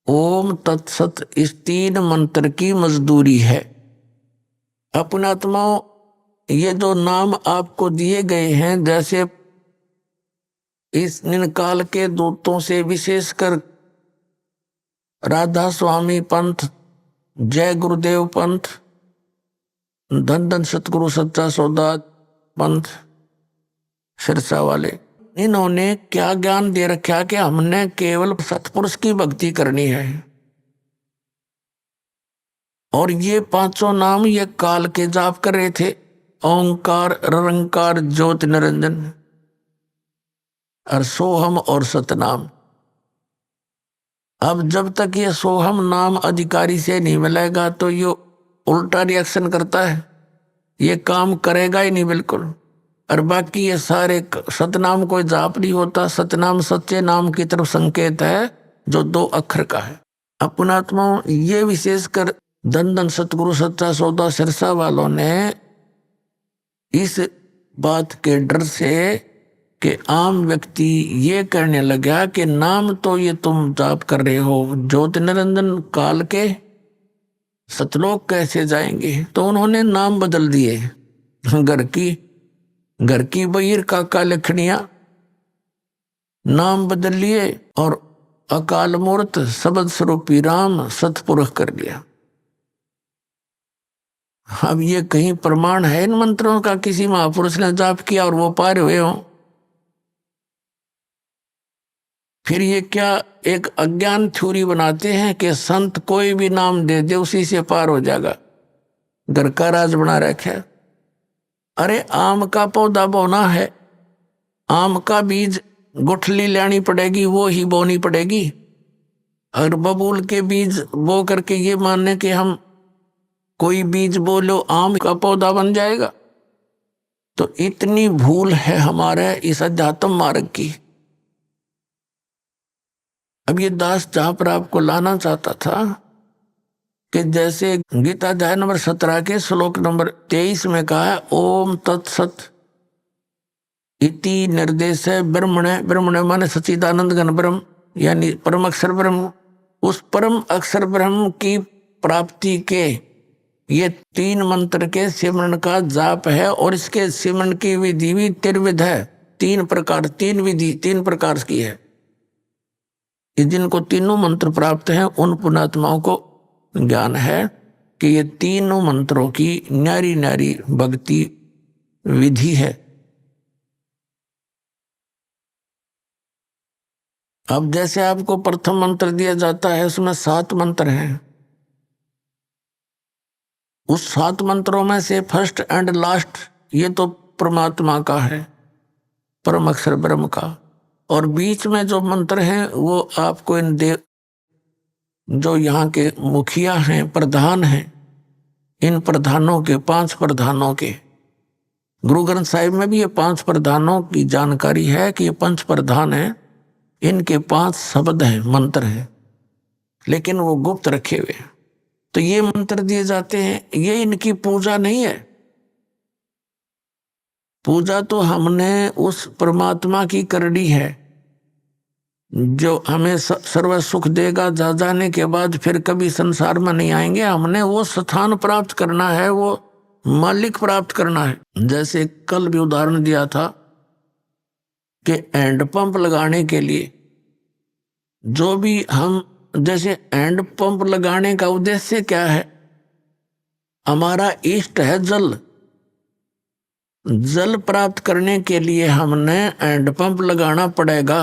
ओम तत्सत इस 3 मंत्र की मजदूरी है। अपने आत्माओं, ये जो नाम आपको दिए गए हैं, जैसे इस निकाल के दूतों से विशेषकर राधा स्वामी पंथ, जय गुरुदेव पंथ, धन धन सतगुरु सच्चा सौदा पंथ, सिरसा वाले, इन्होंने क्या ज्ञान दे रखा कि हमने केवल सतपुरुष की भक्ति करनी है। और ये 5 नाम ये काल के जाप कर रहे थे, ओंकार, रंकार, ज्योति निरंजन और सोहम और सतनाम। अब जब तक ये सोहम नाम अधिकारी से नहीं मिलेगा तो ये उल्टा रिएक्शन करता है, ये काम करेगा ही नहीं बिल्कुल। और बाकी ये सारे सतनाम कोई जाप नहीं होता, सतनाम सच्चे नाम की तरफ संकेत है जो 2 अक्षर का है। अपनात्माओं, ये विशेषकर धन धन सतगुरु सच्चा सौदा सिरसा वालों ने इस बात के डर से कि आम व्यक्ति ये कहने लगा कि नाम तो ये तुम जाप कर रहे हो ज्योति निरंजन काल के, सतलोक कैसे जाएंगे? तो उन्होंने नाम बदल दिए। घर की बहीर काका लखनिया नाम बदल लिए और अकाल मूर्त शब्द स्वरूपी राम सतपुरुष कर लिया। अब ये कहीं प्रमाण है इन मंत्रों का किसी महापुरुष ने जाप किया और वो पार हुए हो? फिर ये क्या एक अज्ञान थ्योरी बनाते हैं कि संत कोई भी नाम दे दे उसी से पार हो जाएगा, घर का राज बना रखा। अरे आम का पौधा बोना है, आम का बीज गुठली लेनी पड़ेगी, वो ही बोनी पड़ेगी। अगर बबूल के बीज बो करके ये मानने कि हम कोई बीज बोलो आम का पौधा बन जाएगा, तो इतनी भूल है हमारे इस अध्यात्म मार्ग की। अब ये दास जहां पर आपको लाना चाहता था कि जैसे गीता अध्याय नंबर 17 के श्लोक नंबर 23 में कहा है ओम तत्सत इति निर्देश ब्रह्मणे, ब्रह्मणे माने सच्चिदानंद घन ब्रह्म यानी परम अक्षर ब्रह्म। उस परम अक्षर ब्रह्म की प्राप्ति के ये 3 मंत्र के सिमरन का जाप है और इसके सिमरन की विधि भी त्रिविध है, 3 प्रकार, 3 विधि 3 प्रकार की है। जिनको तीनों मंत्र प्राप्त हैं उन पुण्यात्माओं को ज्ञान है कि ये तीनों मंत्रों की न्यारी न्यारी भक्ति विधि है। अब जैसे आपको प्रथम मंत्र दिया जाता है उसमें 7 मंत्र हैं। उस 7 मंत्रों में से फर्स्ट एंड लास्ट ये तो परमात्मा का है, परम अक्षर ब्रह्म का। और बीच में जो मंत्र हैं वो आपको इन देव जो यहाँ के मुखिया हैं, प्रधान हैं, इन प्रधानों के 5 प्रधानों के गुरु ग्रंथ साहिब में भी ये 5 प्रधानों की जानकारी है कि ये 5 प्रधान हैं, इनके 5 शब्द हैं, मंत्र हैं, लेकिन वो गुप्त रखे हुए हैं। तो ये मंत्र दिए जाते हैं, ये इनकी पूजा नहीं है। पूजा तो हमने उस परमात्मा की करनी है जो हमें सर्व सुख देगा, जा जाने के बाद फिर कभी संसार में नहीं आएंगे। हमने वो स्थान प्राप्त करना है, वो मालिक प्राप्त करना है। जैसे कल भी उदाहरण दिया था कि हैंड पंप लगाने के लिए जो भी हम, जैसे हैंड पंप लगाने का उद्देश्य क्या है? हमारा इष्ट है जल। जल प्राप्त करने के लिए हमने हैंड पंप लगाना पड़ेगा।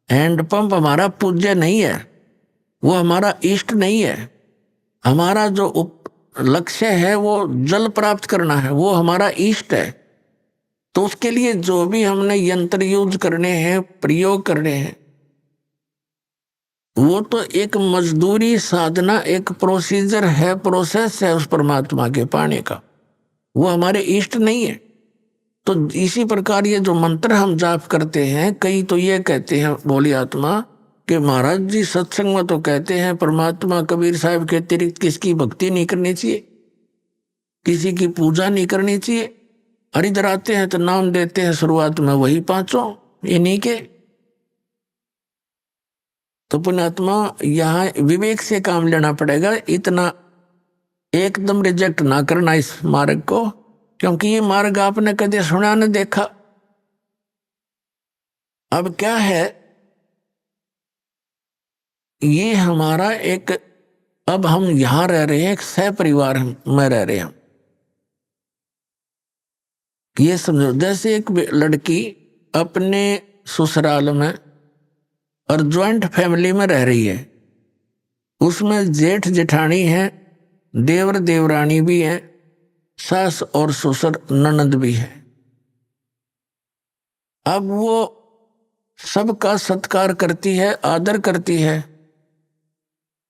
हैंड पंप हमारा पूज्य नहीं है, वो हमारा इष्ट नहीं है। हमारा जो लक्ष्य है वो जल प्राप्त करना है, वो हमारा इष्ट है। तो उसके लिए जो भी हमने यंत्र यूज करने हैं, प्रयोग करने हैं, वो तो एक मजदूरी साधना, एक प्रोसीजर है, प्रोसेस है उस परमात्मा के पाने का, वो हमारे इष्ट नहीं है। तो इसी प्रकार ये जो मंत्र हम जाप करते हैं, कई तो ये कहते हैं बोली आत्मा कि महाराज जी सत्संग में तो कहते हैं परमात्मा कबीर साहब के अतिरिक्त किसकी भक्ति नहीं करनी चाहिए, किसी की पूजा नहीं करनी चाहिए। और इधर आते हैं तो नाम देते हैं शुरुआत में वही पांचों इन्हीं के। तो पुण्यात्मा यहाँ विवेक से काम लेना पड़ेगा, इतना एकदम रिजेक्ट ना करना इस मार्ग को, क्योंकि ये मार्ग आपने कभी सुना न देखा। अब क्या है, ये हमारा एक, अब हम यहां रह रहे हैं, एक सह परिवार में रह रहे हैं। ये समझो जैसे एक लड़की अपने ससुराल में और ज्वाइंट फैमिली में रह रही है, उसमें जेठ जेठानी है, देवर देवरानी भी है, सास और ससुर ननद भी है। अब वो सबका सत्कार करती है, आदर करती है,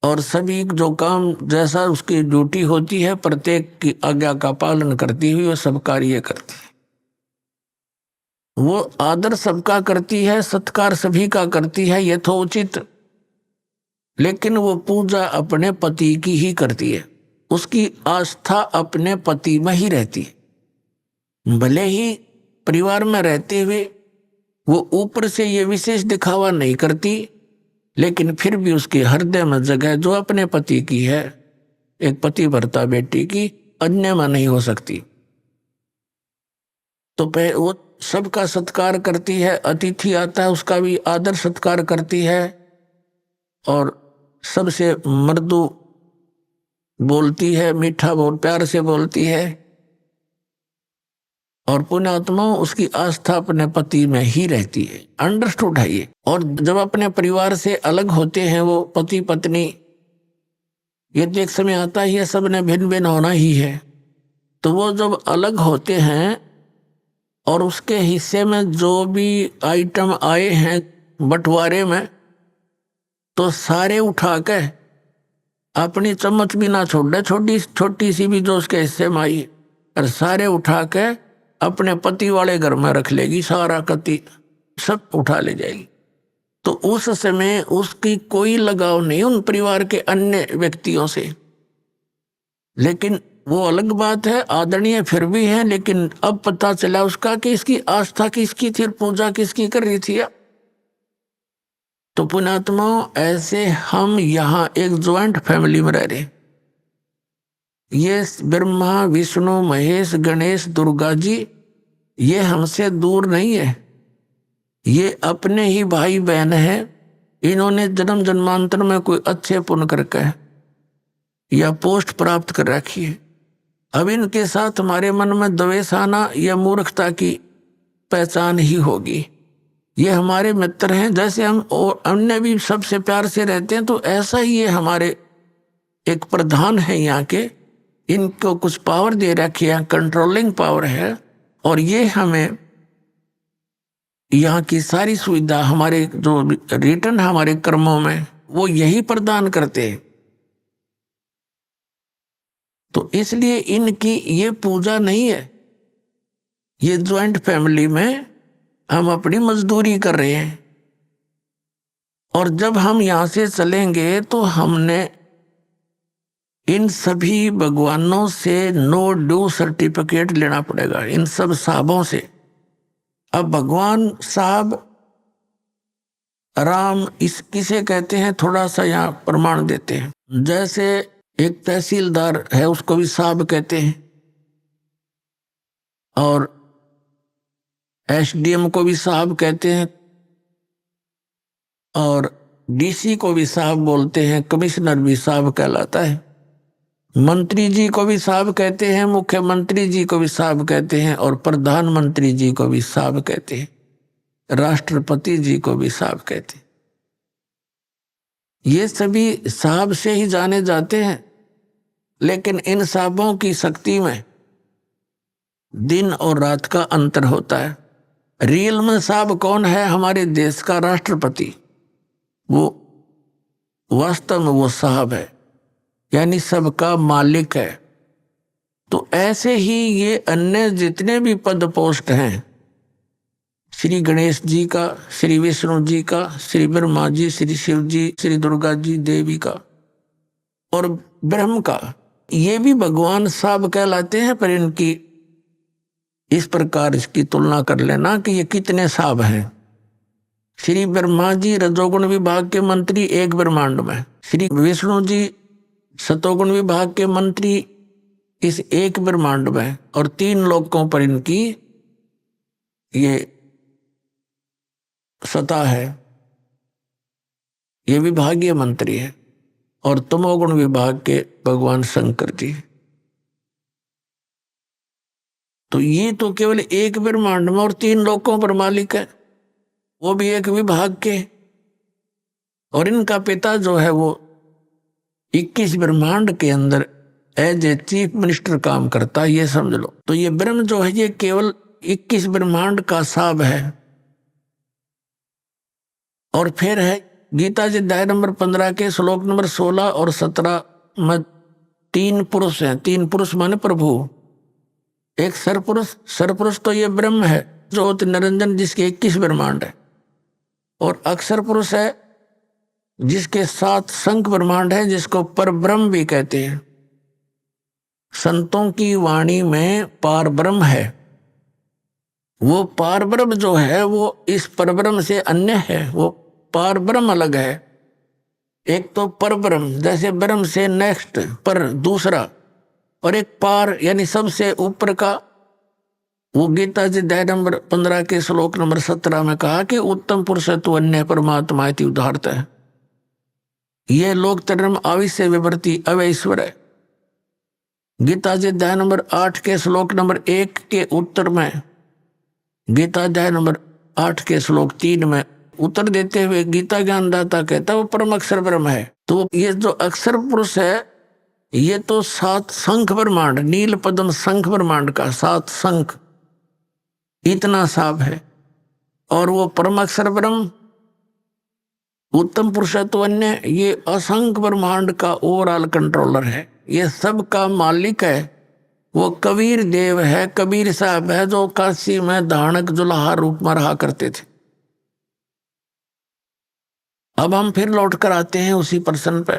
और सभी जो काम जैसा उसकी ड्यूटी होती है प्रत्येक की आज्ञा का पालन करती हुई वो सब कार्य करती है। वो आदर सबका करती है, सत्कार सभी का करती है यथोचित, लेकिन वो पूजा अपने पति की ही करती है। उसकी आस्था अपने पति में ही रहती है। भले ही परिवार में रहते हुए वो ऊपर से ये विशेष दिखावा नहीं करती, लेकिन फिर भी उसके हृदय में जगह जो अपने पति की है, एक पति भर्ता बेटी की, अन्य में नहीं हो सकती। तो वो सबका सत्कार करती है, अतिथि आता है उसका भी आदर सत्कार करती है, और सबसे मृदु बोलती है, मीठा बहुत प्यार से बोलती है, और पुण्यात्मा उसकी आस्था अपने पति में ही रहती है। अंडरस्टूड है ये। और जब अपने परिवार से अलग होते हैं वो पति पत्नी, ये तो एक समय आता ही है सबने भिन्न भिन्न होना ही है। तो वो जब अलग होते हैं और उसके हिस्से में जो भी आइटम आए हैं बंटवारे में, तो सारे उठा के अपनी चम्मच भी ना छोड़, छोटी सी भी जो उसके हिस्से में आई, और सारे उठा के अपने पति वाले घर में रख लेगी, सारा कति सब उठा ले जाएगी। तो उस समय उसकी कोई लगाव नहीं उन परिवार के अन्य व्यक्तियों से। लेकिन वो अलग बात है, आदरणीय फिर भी है, लेकिन अब पता चला उसका कि इसकी आस्था किसकी थी, पूजा किसकी कर रही थी। तो पुण्यात्मा ऐसे हम यहाँ एक ज्वाइंट फैमिली में रह रहे। ये ब्रह्मा विष्णु महेश गणेश दुर्गा जी ये हमसे दूर नहीं है, ये अपने ही भाई बहन है। इन्होंने जन्म जन्मांतर में कोई अच्छे पुण्य करके या पोस्ट प्राप्त कर रखी है। अब इनके साथ हमारे मन में द्वेष आना या मूर्खता की पहचान ही होगी। ये हमारे मित्र हैं, जैसे हम और अन्य भी सबसे प्यार से रहते हैं, तो ऐसा ही ये हमारे एक प्रधान है यहाँ के। इनको कुछ पावर दे रखी है, कंट्रोलिंग पावर है, और ये हमें यहाँ की सारी सुविधा हमारे जो रिटर्न हमारे कर्मों में वो यही प्रदान करते हैं। तो इसलिए इनकी ये पूजा नहीं है। ये ज्वाइंट फैमिली में हम अपनी मजदूरी कर रहे हैं, और जब हम यहाँ से चलेंगे तो हमने इन सभी भगवानों से नो ड्यू सर्टिफिकेट लेना पड़ेगा, इन सब साहबों से। अब भगवान साहब राम इस किसे कहते हैं, थोड़ा सा यहाँ प्रमाण देते हैं। जैसे एक तहसीलदार है, उसको भी साहब कहते हैं, और एसडीएम को भी साहब कहते हैं, और डीसी को भी साहब बोलते हैं, कमिश्नर भी साहब कहलाता है, मंत्री जी को भी साहब कहते हैं, मुख्यमंत्री जी को भी साहब कहते हैं, और प्रधानमंत्री जी को भी साहब कहते हैं, राष्ट्रपति जी को भी साहब कहते हैं। ये सभी साहब से ही जाने जाते हैं। लेकिन इन साहबों की शक्ति में दिन और रात का अंतर होता है। रियल में साहब कौन है? हमारे देश का राष्ट्रपति, वो वास्तव में वो साहब है, यानी सबका मालिक है। तो ऐसे ही ये अन्य जितने भी पद पोस्ट हैं, श्री गणेश जी का, श्री विष्णु जी का, श्री ब्रह्मा जी, श्री शिव जी, श्री दुर्गा जी देवी का और ब्रह्म का। ये भी भगवान साहब कहलाते हैं, पर इनकी इस प्रकार इसकी तुलना कर लेना कि ये कितने साहब हैं। श्री ब्रह्मा जी रजोगुण विभाग के मंत्री एक ब्रह्मांड में, श्री विष्णु जी सतोगुण विभाग के मंत्री इस एक ब्रह्मांड में, और 3 लोकों पर इनकी ये सत्ता है, ये विभागीय मंत्री है। और तमोगुण विभाग के भगवान शंकर जी। तो ये तो केवल एक ब्रह्मांड में और 3 लोकों पर मालिक है, वो भी एक विभाग के। और इनका पिता जो है वो 21 ब्रह्मांड के अंदर एज ए चीफ मिनिस्टर काम करता है, ये समझ लो। तो ये ब्रह्म जो है ये केवल 21 ब्रह्मांड का साब है। और फिर है गीता जी अध्याय नंबर 15 के श्लोक नंबर 16 और 17 में 3 पुरुष हैं। 3 पुरुष माने प्रभु। एक सरपुरुष, सरपुरुष तो ये ब्रह्म है ज्योति निरंजन, जिसके 21 ब्रह्मांड है। और अक्षर पुरुष है जिसके 7 शंख ब्रह्मांड है, जिसको परब्रह्म भी कहते हैं। संतों की वाणी में पार ब्रह्म है। वो पार ब्रह्म जो है वो इस परब्रह्म से अन्य है, वो पार ब्रह्म अलग है। एक तो परब्रह्म जैसे ब्रह्म से नेक्स्ट पर दूसरा, और एक पार यानी सबसे ऊपर का। वो गीता जी अध्याय नंबर 15 के श्लोक नंबर 17 में कहा कि उत्तम पुरुष तो अन्य परमात्मा इति उदाहरत है। ये लोक धर्म आविश्य विवर्ती अवैश्वर है। गीता जी अध्याय नंबर 8 के श्लोक नंबर 1 के उत्तर में, गीता अध्याय नंबर 8 के श्लोक 3 में उत्तर देते हुए गीता ज्ञानदाता कहता है वो परम अक्षर ब्रह्म है। तो ये जो अक्षर पुरुष है ये तो 7 शंख ब्रह्मांड, नील पद्म शंख ब्रह्मांड का 7 शंख इतना साफ है। और वो परम अक्षर ब्रह्म उत्तम पुरुषत्व अन्य ये असंख्य ब्रह्मांड का ओवरऑल कंट्रोलर है, ये सब का मालिक है। वो कबीर देव है, कबीर साहब है जो काशी में धानक जुलाहा रूप में रहा करते थे। अब हम फिर लौट कर आते हैं उसी प्रश्न पे।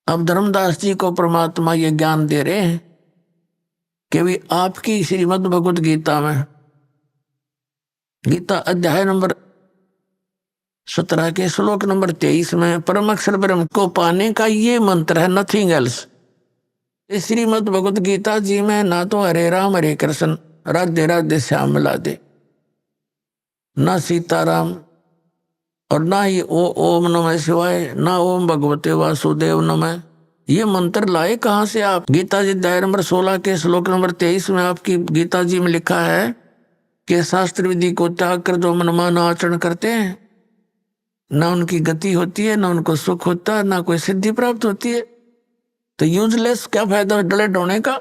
अब धर्मदास जी को परमात्मा ये ज्ञान दे रहे हैं कि भी आपकी श्रीमद् भगवत गीता में, गीता अध्याय नंबर 17 के श्लोक नंबर 23 में परम अक्षर ब्रह्म को पाने का ये मंत्र है, नथिंग एल्स। इस श्रीमद् भगवत गीता जी में ना तो हरे राम हरे कृष्ण राधे राधे श्याम मिला दे, ना सीताराम, और ना ही ओम नमः शिवाय, ना ओम भगवते वासुदेव नमः। ये मंत्र लाए कहाँ से आप? गीता जी अध्याय नंबर 16 के श्लोक नंबर 23 में आपकी गीता जी में लिखा है कि शास्त्र विधि को त्याग कर जो मनमाना आचरण करते हैं ना उनकी गति होती है, ना उनको सुख होता है, ना कोई सिद्धि प्राप्त होती है। तो यूजलेस, क्या फायदा डले ढोने का।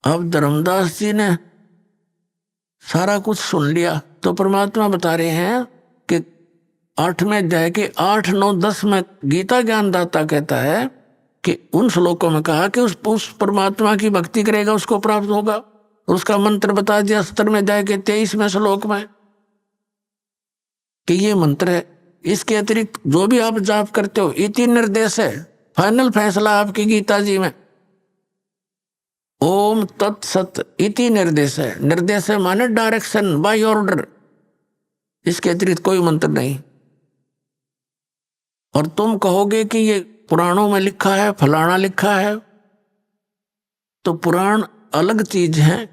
अब धर्मदास जी ने सारा कुछ सुन लिया तो परमात्मा बता रहे हैं कि 8वें अध्याय के 8, 9, 10 में गीता ज्ञानदाता कहता है कि उन श्लोकों में कहा कि उस परमात्मा की भक्ति करेगा उसको प्राप्त होगा। और उसका मंत्र बता दिया 17वें अध्याय के 23वें श्लोक में कि ये मंत्र है। इसके अतिरिक्त जो भी आप जाप करते हो इति निर्देश है, फाइनल फैसला आपकी गीता जी में ओम तत्सत इति निर्देश है। निर्देश है माने डायरेक्शन, बाय ऑर्डर, इसके अतिरिक्त कोई मंत्र नहीं। और तुम कहोगे कि ये पुराणों में लिखा है, फलाना लिखा है, तो पुराण अलग चीज है।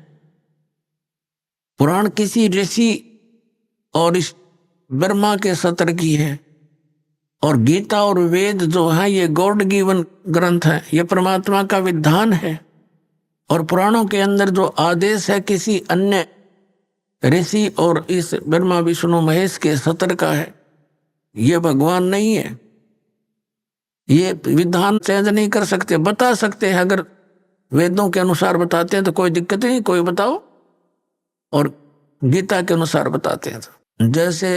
पुराण किसी ऋषि और इस ब्रह्मा के सत्र की है, और गीता और वेद जो है ये गॉड गिवन ग्रंथ है, ये परमात्मा का विधान है। और पुराणों के अंदर जो आदेश है किसी अन्य ऋषि और इस ब्रह्मा विष्णु महेश के सत्र का है, ये भगवान नहीं है। ये विधान चेंज नहीं कर सकते, बता सकते हैं अगर वेदों के अनुसार बताते हैं तो कोई दिक्कत नहीं, कोई बताओ, और गीता के अनुसार बताते हैं तो। जैसे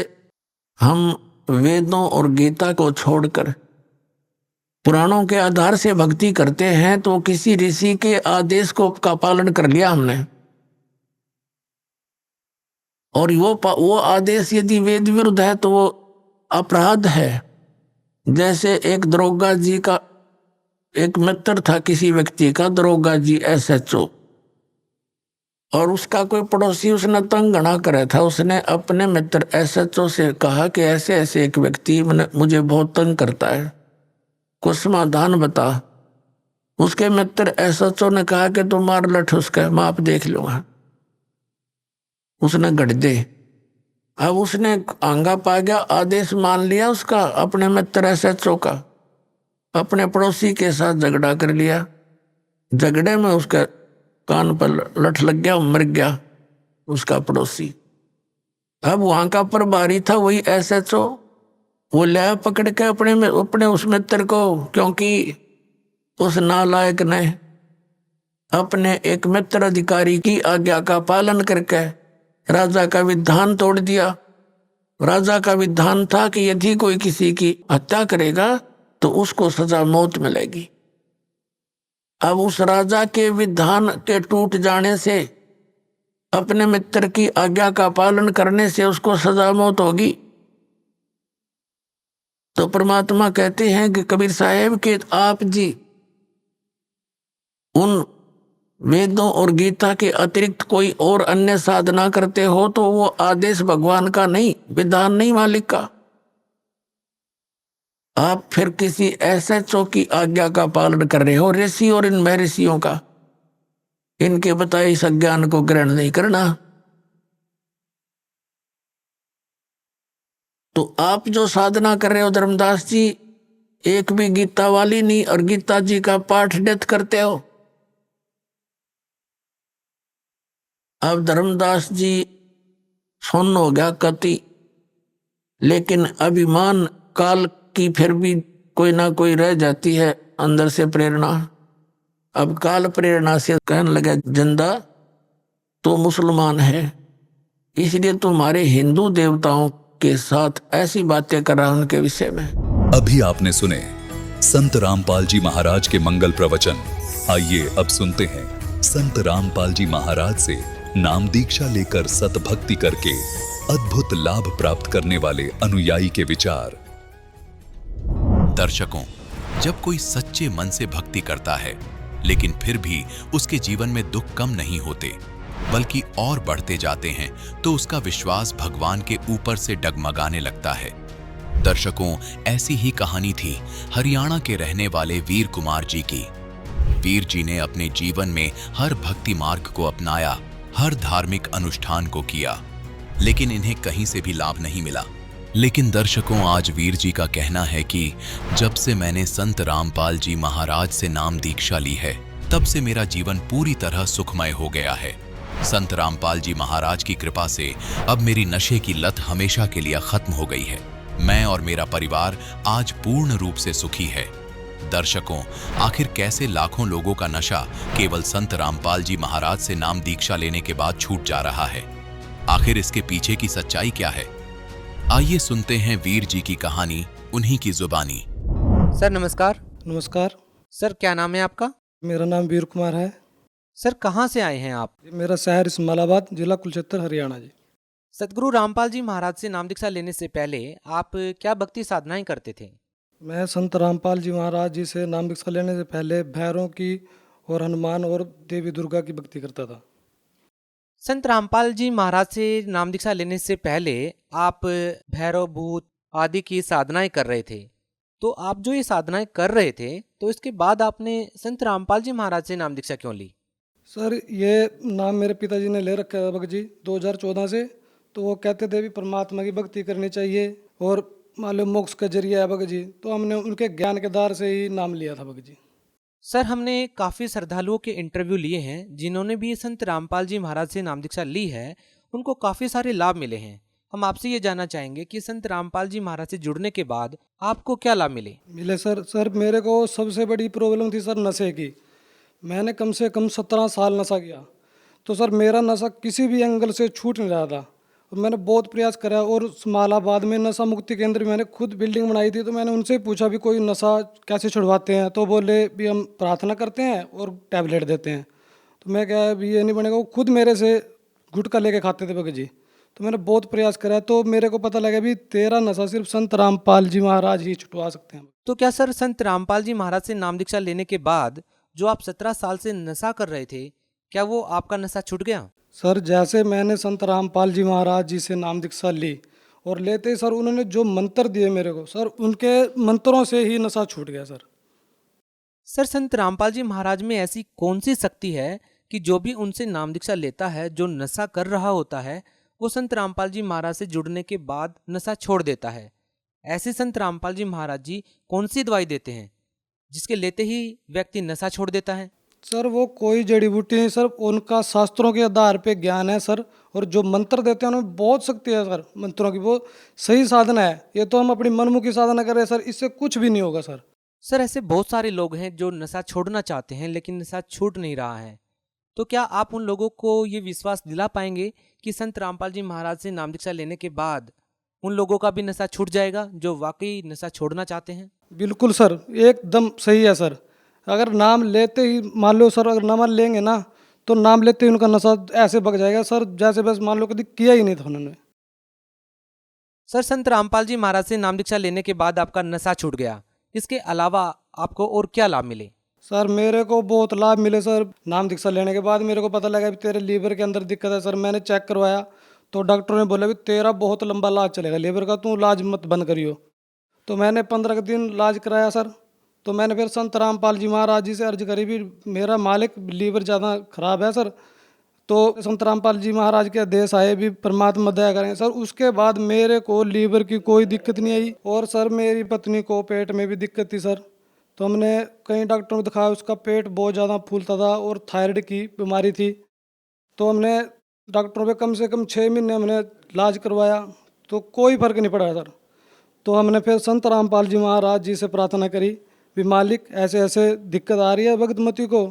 हम वेदों और गीता को छोड़कर पुराणों के आधार से भक्ति करते हैं तो किसी ऋषि के आदेश को का पालन कर लिया हमने, और वो आदेश यदि वेद विरुद्ध है तो वो अपराध है। जैसे एक दरोगा जी का एक मित्र था, किसी व्यक्ति का, दरोगा जी SHO, और उसका कोई पड़ोसी उसने तंग घना करे था। उसने अपने मित्र SHO से कहा कि ऐसे ऐसे एक व्यक्ति मुझे बहुत तंग करता है, कुछ समाधान बता। उसके मित्र SHO ने कहा कि तुम मार लठ उसका, मैं आप देख लूंगा। उसने गढ़ दे। अब उसने आंगा पा गया, आदेश मान लिया उसका, अपने मित्र SHO का, अपने पड़ोसी के साथ झगड़ा कर लिया। झगड़े में उसका कान पर लठ लग गया, मर गया उसका पड़ोसी। अब वहां का प्रभारी था वही SHO, वो ले पकड़ के अपने उस मित्र को, क्योंकि उस नालायक ने अपने एक मित्र अधिकारी की आज्ञा का पालन करके राजा का विधान तोड़ दिया। राजा का विधान था कि यदि कोई किसी की हत्या करेगा तो उसको सजा मौत मिलेगी। अब उस राजा के विधान के टूट जाने से, अपने मित्र की आज्ञा का पालन करने से उसको सजा मौत होगी। तो परमात्मा कहते हैं कि कबीर साहेब कि आप जी उन वेदों और गीता के अतिरिक्त कोई और अन्य साधना करते हो तो वो आदेश भगवान का नहीं, विधान नहीं, मालिक का। आप फिर किसी SHO की आज्ञा का पालन कर रहे हो। ऋषि और इन महर्षियों का, इनके बताए इस ज्ञान को ग्रहण नहीं करना। तो आप जो साधना कर रहे हो धर्मदास जी, एक भी गीता वाली नहीं, और गीता जी का पाठ नित्य करते हो। अब धर्मदास जी सुन्न हो गया कति, लेकिन अभिमान काल की फिर भी कोई ना कोई रह जाती है अंदर से प्रेरणा। अब काल प्रेरणा से कहने लगा जिंदा तो मुसलमान है, इसलिए तुम्हारे हिंदू देवताओं के साथ ऐसी बातें कर रहा हूं उनके विषय में। अभी आपने सुने संत रामपाल जी महाराज के मंगल प्रवचन। आइए अब सुनते हैं संत रामपाल जी महाराज से नाम दीक्षा लेकर सतभक्ति करके अद्भुत लाभ प्राप्त करने वाले अनुयायी के विचार। दर्शकों, जब कोई सच्चे मन से भक्ति करता है लेकिन फिर भी उसके जीवन में दुख कम नहीं होते बल्कि और बढ़ते जाते हैं, तो उसका विश्वास भगवान के ऊपर से डगमगाने लगता है। दर्शकों, ऐसी ही कहानी थी हरियाणा के रहने वाले वीर कुमार जी की। वीर जी ने अपने जीवन में हर भक्ति मार्ग को अपनाया, हर धार्मिक अनुष्ठान को किया, लेकिन इन्हें कहीं से भी लाभ नहीं मिला। लेकिन दर्शकों, आज वीर जी का कहना है कि जब से मैंने संत रामपाल जी महाराज से नाम दीक्षा ली है, तब से मेरा जीवन पूरी तरह सुखमय हो गया है। संत रामपाल जी महाराज की कृपा से अब मेरी नशे की लत हमेशा के लिए खत्म हो गई है। मैं और मेरा परिवार आज पूर्ण रूप से सुखी है। दर्शकों, आखिर कैसे लाखों लोगों का नशा केवल संत रामपाल जी महाराज से नाम दीक्षा लेने के बाद छूट जा रहा है? आखिर इसके पीछे की सच्चाई क्या है? आइए सुनते हैं वीर जी की कहानी, उन्हीं की जुबानी। सर नमस्कार। नमस्कार, सर क्या नाम है आपका? मेरा नाम वीर कुमार है। सर कहाँ से आए हैं आप? मेरा शहर इस्माइलाबाद, जिला कुरुक्षेत्र, हरियाणा जी। सतगुरु रामपाल जी महाराज से नाम दीक्षा लेने से पहले आप क्या भक्ति साधनाएं करते थे? मैं संत रामपाल जी महाराज जी से नाम दीक्षा लेने से पहले भैरों की और हनुमान और देवी दुर्गा की भक्ति करता था। संत रामपाल जी महाराज से नाम दीक्षा लेने से पहले आप भैरव भूत आदि की साधनाएं कर रहे थे। तो आप जो ये साधनाएं कर रहे थे, तो इसके बाद आपने संत रामपाल जी महाराज से नाम दीक्षा क्यों ली? सर, ये नाम मेरे पिताजी ने ले रखा है भगत जी 2014 से। तो वो कहते थे भी परमात्मा की भक्ति करनी चाहिए और मालूम मोक्ष का जरिया है भगत जी, तो हमने उनके ज्ञान के द्वार से ही नाम लिया था भगत जी। सर हमने काफ़ी श्रद्धालुओं के इंटरव्यू लिए हैं जिन्होंने भी संत रामपाल जी महाराज से नाम दीक्षा ली है, उनको काफ़ी सारे लाभ मिले हैं। हम आपसे ये जानना चाहेंगे कि संत रामपाल जी महाराज से जुड़ने के बाद आपको क्या लाभ मिले? सर मेरे को सबसे बड़ी प्रॉब्लम थी सर नशे की। मैंने कम से कम 17 साल नशा किया, तो सर मेरा नशा किसी भी एंगल से छूट नहीं रहा था। और मैंने बहुत प्रयास करा, और इस्माइलाबाद में नशा मुक्ति केंद्र मैंने खुद बिल्डिंग बनाई थी। तो मैंने उनसे पूछा भी कोई नशा कैसे छुड़वाते हैं, तो बोले भी हम प्रार्थना करते हैं और टैबलेट देते हैं। तो मैं क्या भी ये नहीं बनेगा, वो खुद मेरे से गुटखा लेके खाते थे भगत जी। तो मैंने बहुत प्रयास करा, तो मेरे को पता लगा भी तेरा नशा सिर्फ संत रामपाल जी महाराज ही छुटवा सकते हैं। तो क्या सर संत रामपाल जी महाराज से नाम दीक्षा लेने के बाद जो आप 17 साल से नशा कर रहे थे, क्या वो आपका नशा छूट गया? सर जैसे मैंने संत रामपाल जी महाराज जी से नाम दीक्षा ली और लेते ही सर उन्होंने जो मंत्र दिए मेरे को, सर उनके मंत्रों से ही नशा छूट गया सर। सर संत रामपाल जी महाराज में ऐसी कौन सी शक्ति है कि जो भी उनसे नाम दीक्षा लेता है, जो नशा कर रहा होता है, वो संत रामपाल जी महाराज से जुड़ने के बाद नशा छोड़ देता है? ऐसे संत रामपाल जी महाराज जी कौन सी दवाई देते हैं जिसके लेते ही व्यक्ति नशा छोड़ देता है? सर वो कोई जड़ी बूटी नहीं सर, उनका शास्त्रों के आधार पे ज्ञान है सर, और जो मंत्र देते हैं उनमें बहुत शक्ति है सर, मंत्रों की वो सही साधना है। ये तो हम अपनी मनमुखी साधना कर रहे हैं सर, इससे कुछ भी नहीं होगा सर। सर ऐसे बहुत सारे लोग हैं जो नशा छोड़ना चाहते हैं लेकिन नशा छूट नहीं रहा है, तो क्या आप उन लोगों को ये विश्वास दिला पाएंगे कि संत रामपाल जी महाराज से नाम दीक्षा लेने के बाद उन लोगों का भी नशा छूट जाएगा जो वाकई नशा छोड़ना चाहते हैं? बिल्कुल सर, एकदम सही है सर। अगर नाम लेते ही मान लो सर, अगर नाम लेंगे ना तो नाम लेते ही उनका नशा ऐसे भग जाएगा सर, जैसे बस मान लो कभी किया ही नहीं था उन्होंने। सर संत रामपाल जी महाराज से नाम दीक्षा लेने के बाद आपका नशा छूट गया, इसके अलावा आपको और क्या लाभ मिले? सर मेरे को बहुत लाभ मिले सर। नाम दीक्षा लेने के बाद मेरे को पता लगा कि तेरे लीवर के अंदर दिक्कत है सर। मैंने चेक करवाया तो डॉक्टर ने बोला भी तेरा बहुत लंबा इलाज चलेगा लीवर का, तू इलाज मत बंद करियो। तो मैंने 15 दिन इलाज कराया सर। तो मैंने फिर संत रामपाल जी महाराज जी से अर्ज करी भी मेरा मालिक लीवर ज़्यादा खराब है सर। तो संत रामपाल जी महाराज के आदेश आए भी परमात्मा दया करेंगे सर। उसके बाद मेरे को लीवर की कोई दिक्कत नहीं आई। और सर मेरी पत्नी को पेट में भी दिक्कत थी सर, तो हमने कई डॉक्टरों को दिखाया, उसका पेट बहुत ज़्यादा फूलता था और थायराइड की बीमारी थी। तो हमने डॉक्टरों पे कम से कम 6 महीने हमने इलाज करवाया तो कोई फ़र्क नहीं पड़ा सर। तो हमने फिर संत रामपाल जी महाराज जी से प्रार्थना करी भी मालिक ऐसे ऐसे दिक्कत आ रही है भगतमती को।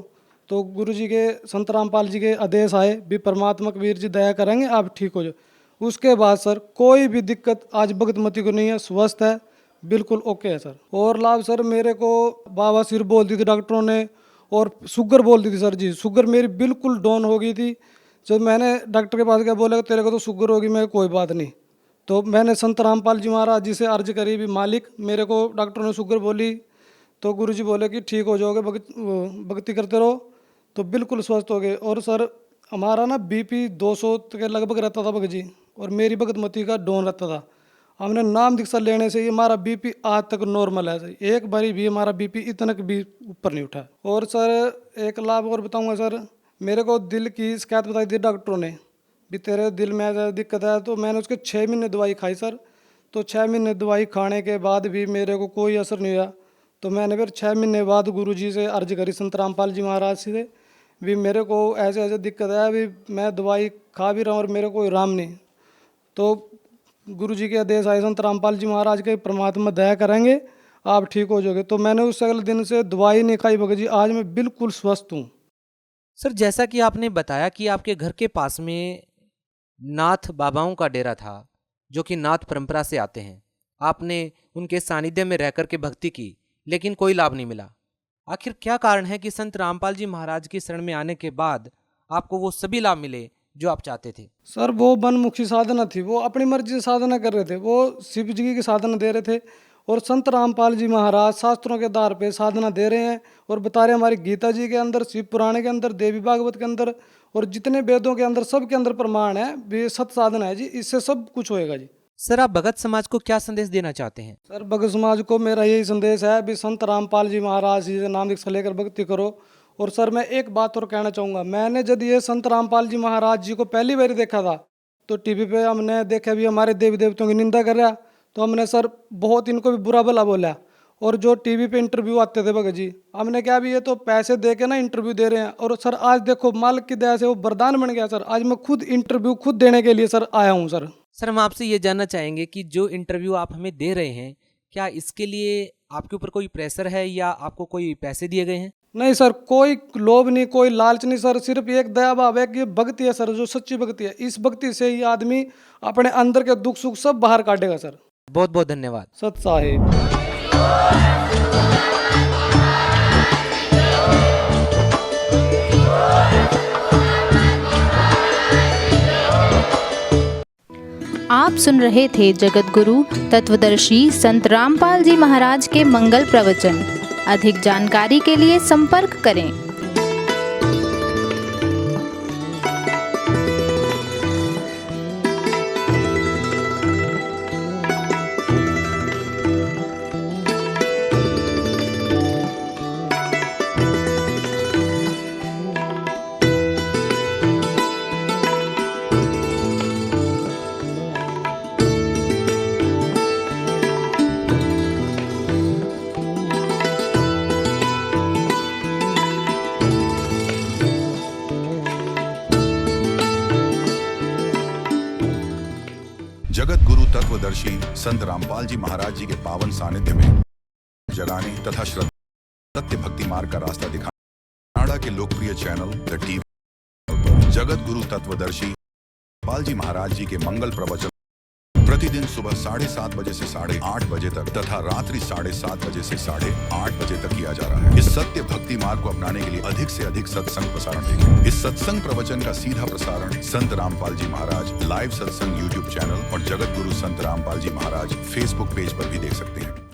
तो गुरु जी के संत रामपाल जी के आदेश आए भी परमात्मा कबीर जी दया करेंगे आप ठीक हो जाओ। उसके बाद सर कोई भी दिक्कत आज भगतमती को नहीं है, स्वस्थ है, बिल्कुल ओके है सर। और लाभ सर मेरे को बाबा सिर बोल दी थी डॉक्टरों ने, और शुगर बोल दी थी सर जी। शुगर मेरी बिल्कुल डाउन हो गई थी। जब मैंने डॉक्टर के पास गया, बोला तेरे को तो शुगर होगी, मैं कोई बात नहीं। तो मैंने संत रामपाल जी महाराज जी से अर्ज करी भी मालिक मेरे को डॉक्टरों ने शुगर बोली, तो गुरु जी बोले कि ठीक हो जाओगे, भक्ति करते रहो, तो बिल्कुल स्वस्थ हो गए। और सर हमारा ना बीपी 200 के लगभग रहता था भगत जी, और मेरी भगतमती का डाउन रहता था। हमने नाम दीक्षा लेने से ही हमारा बीपी आज तक नॉर्मल है, एक बारी भी हमारा बीपी इतना भी ऊपर नहीं उठा। और सर एक लाभ और बताऊंगा सर, मेरे को दिल की शिकायत बताई थी डॉक्टरों ने भी तेरे दिल में ऐसा दिक्कत है। तो मैंने उसके 6 महीने दवाई खाई सर। तो 6 महीने दवाई खाने के बाद भी मेरे को कोई असर नहीं हुआ। तो मैंने फिर 6 महीने बाद गुरु जी से अर्ज करी संत रामपाल जी महाराज से भी मेरे को ऐसे ऐसे दिक्कत है, भी मैं दवाई खा भी रहा हूँ और मेरे को आराम नहीं। तो गुरु जी के आदेश आए संत रामपाल जी महाराज के परमात्मा दया करेंगे आप ठीक हो जाओगे। तो मैंने उस अगले दिन से दवाई नहीं खाई भगत जी, आज मैं बिल्कुल स्वस्थ हूँ। सर जैसा कि आपने बताया कि आपके घर के पास में नाथ बाबाओं का डेरा था जो कि नाथ परंपरा से आते हैं, आपने उनके सानिध्य में रहकर के भक्ति की लेकिन कोई लाभ नहीं मिला। आखिर क्या कारण है कि संत रामपाल जी महाराज की शरण में आने के बाद आपको वो सभी लाभ मिले जो आप चाहते थे? सर वो मनमुखी साधना थी, वो अपनी मर्जी से साधना कर रहे थे, वो शिव जी की साधना दे रहे थे। और संत रामपाल जी महाराज शास्त्रों के आधार पे साधना दे रहे हैं और बता रहे हैं हमारी गीता जी के अंदर, शिव पुराण के अंदर, देवी भागवत के अंदर और जितने वेदों के अंदर सब के अंदर प्रमाण है भी सत साधना है जी, इससे सब कुछ होएगा जी। सर आप भगत समाज को क्या संदेश देना चाहते हैं? सर भगत समाज को मेरा यही संदेश है भी संत रामपाल जी महाराज जी से नाम दीक्षा लेकर भक्ति करो। और सर मैं एक बात और कहना चाहूँगा, मैंने जब ये संत रामपाल जी महाराज जी को पहली बार देखा था तो टीवी पे हमने देखा भी हमारे देवी देवताओं की निंदा कर रहा, तो हमने सर बहुत इनको भी बुरा भला बोला। और जो टीवी पे इंटरव्यू आते थे भगत जी, हमने क्या भी ये तो पैसे दे के ना इंटरव्यू दे रहे हैं। और सर आज देखो मालिक की दया से वो वरदान बन गया सर, आज मैं खुद इंटरव्यू खुद देने के लिए सर आया हूँ सर। सर हम आपसे ये जानना चाहेंगे कि जो इंटरव्यू आप हमें दे रहे हैं, क्या इसके लिए आपके ऊपर कोई प्रेशर है या आपको कोई पैसे दिए गए हैं? नहीं सर, कोई लोभ नहीं, कोई लालच नहीं सर, सिर्फ एक दया भाव है कि भक्ति है सर, जो सच्ची भक्ति है। इस भक्ति से ही आदमी अपने अंदर के दुख सुख सब बाहर काटेगा सर। बहुत बहुत धन्यवाद। सत साहिब। आप सुन रहे थे जगत गुरु तत्वदर्शी संत रामपाल जी महाराज के मंगल प्रवचन। अधिक जानकारी के लिए संपर्क करें। जगत गुरु तत्वदर्शी संत रामपाल जी महाराज जी के पावन सानिध्य में जगाने तथा सत्य भक्ति मार्ग का रास्ता दिखाने कनाडा के लोकप्रिय channel the TV Jagat Guru तत्वदर्शी पाल जी महाराज जी के मंगल प्रवचन प्रतिदिन सुबह 7:30 बजे से 8:30 बजे तक तथा रात्रि 7:30 बजे से 8:30 बजे तक किया जा रहा है। इस सत्य भक्ति मार्ग को अपनाने के लिए अधिक से अधिक सत्संग प्रसारण देखें। इस सत्संग प्रवचन का सीधा प्रसारण संत रामपाल जी महाराज लाइव सत्संग यूट्यूब चैनल और जगत गुरु संत रामपाल जी महाराज फेसबुक पेज पर भी देख सकते हैं।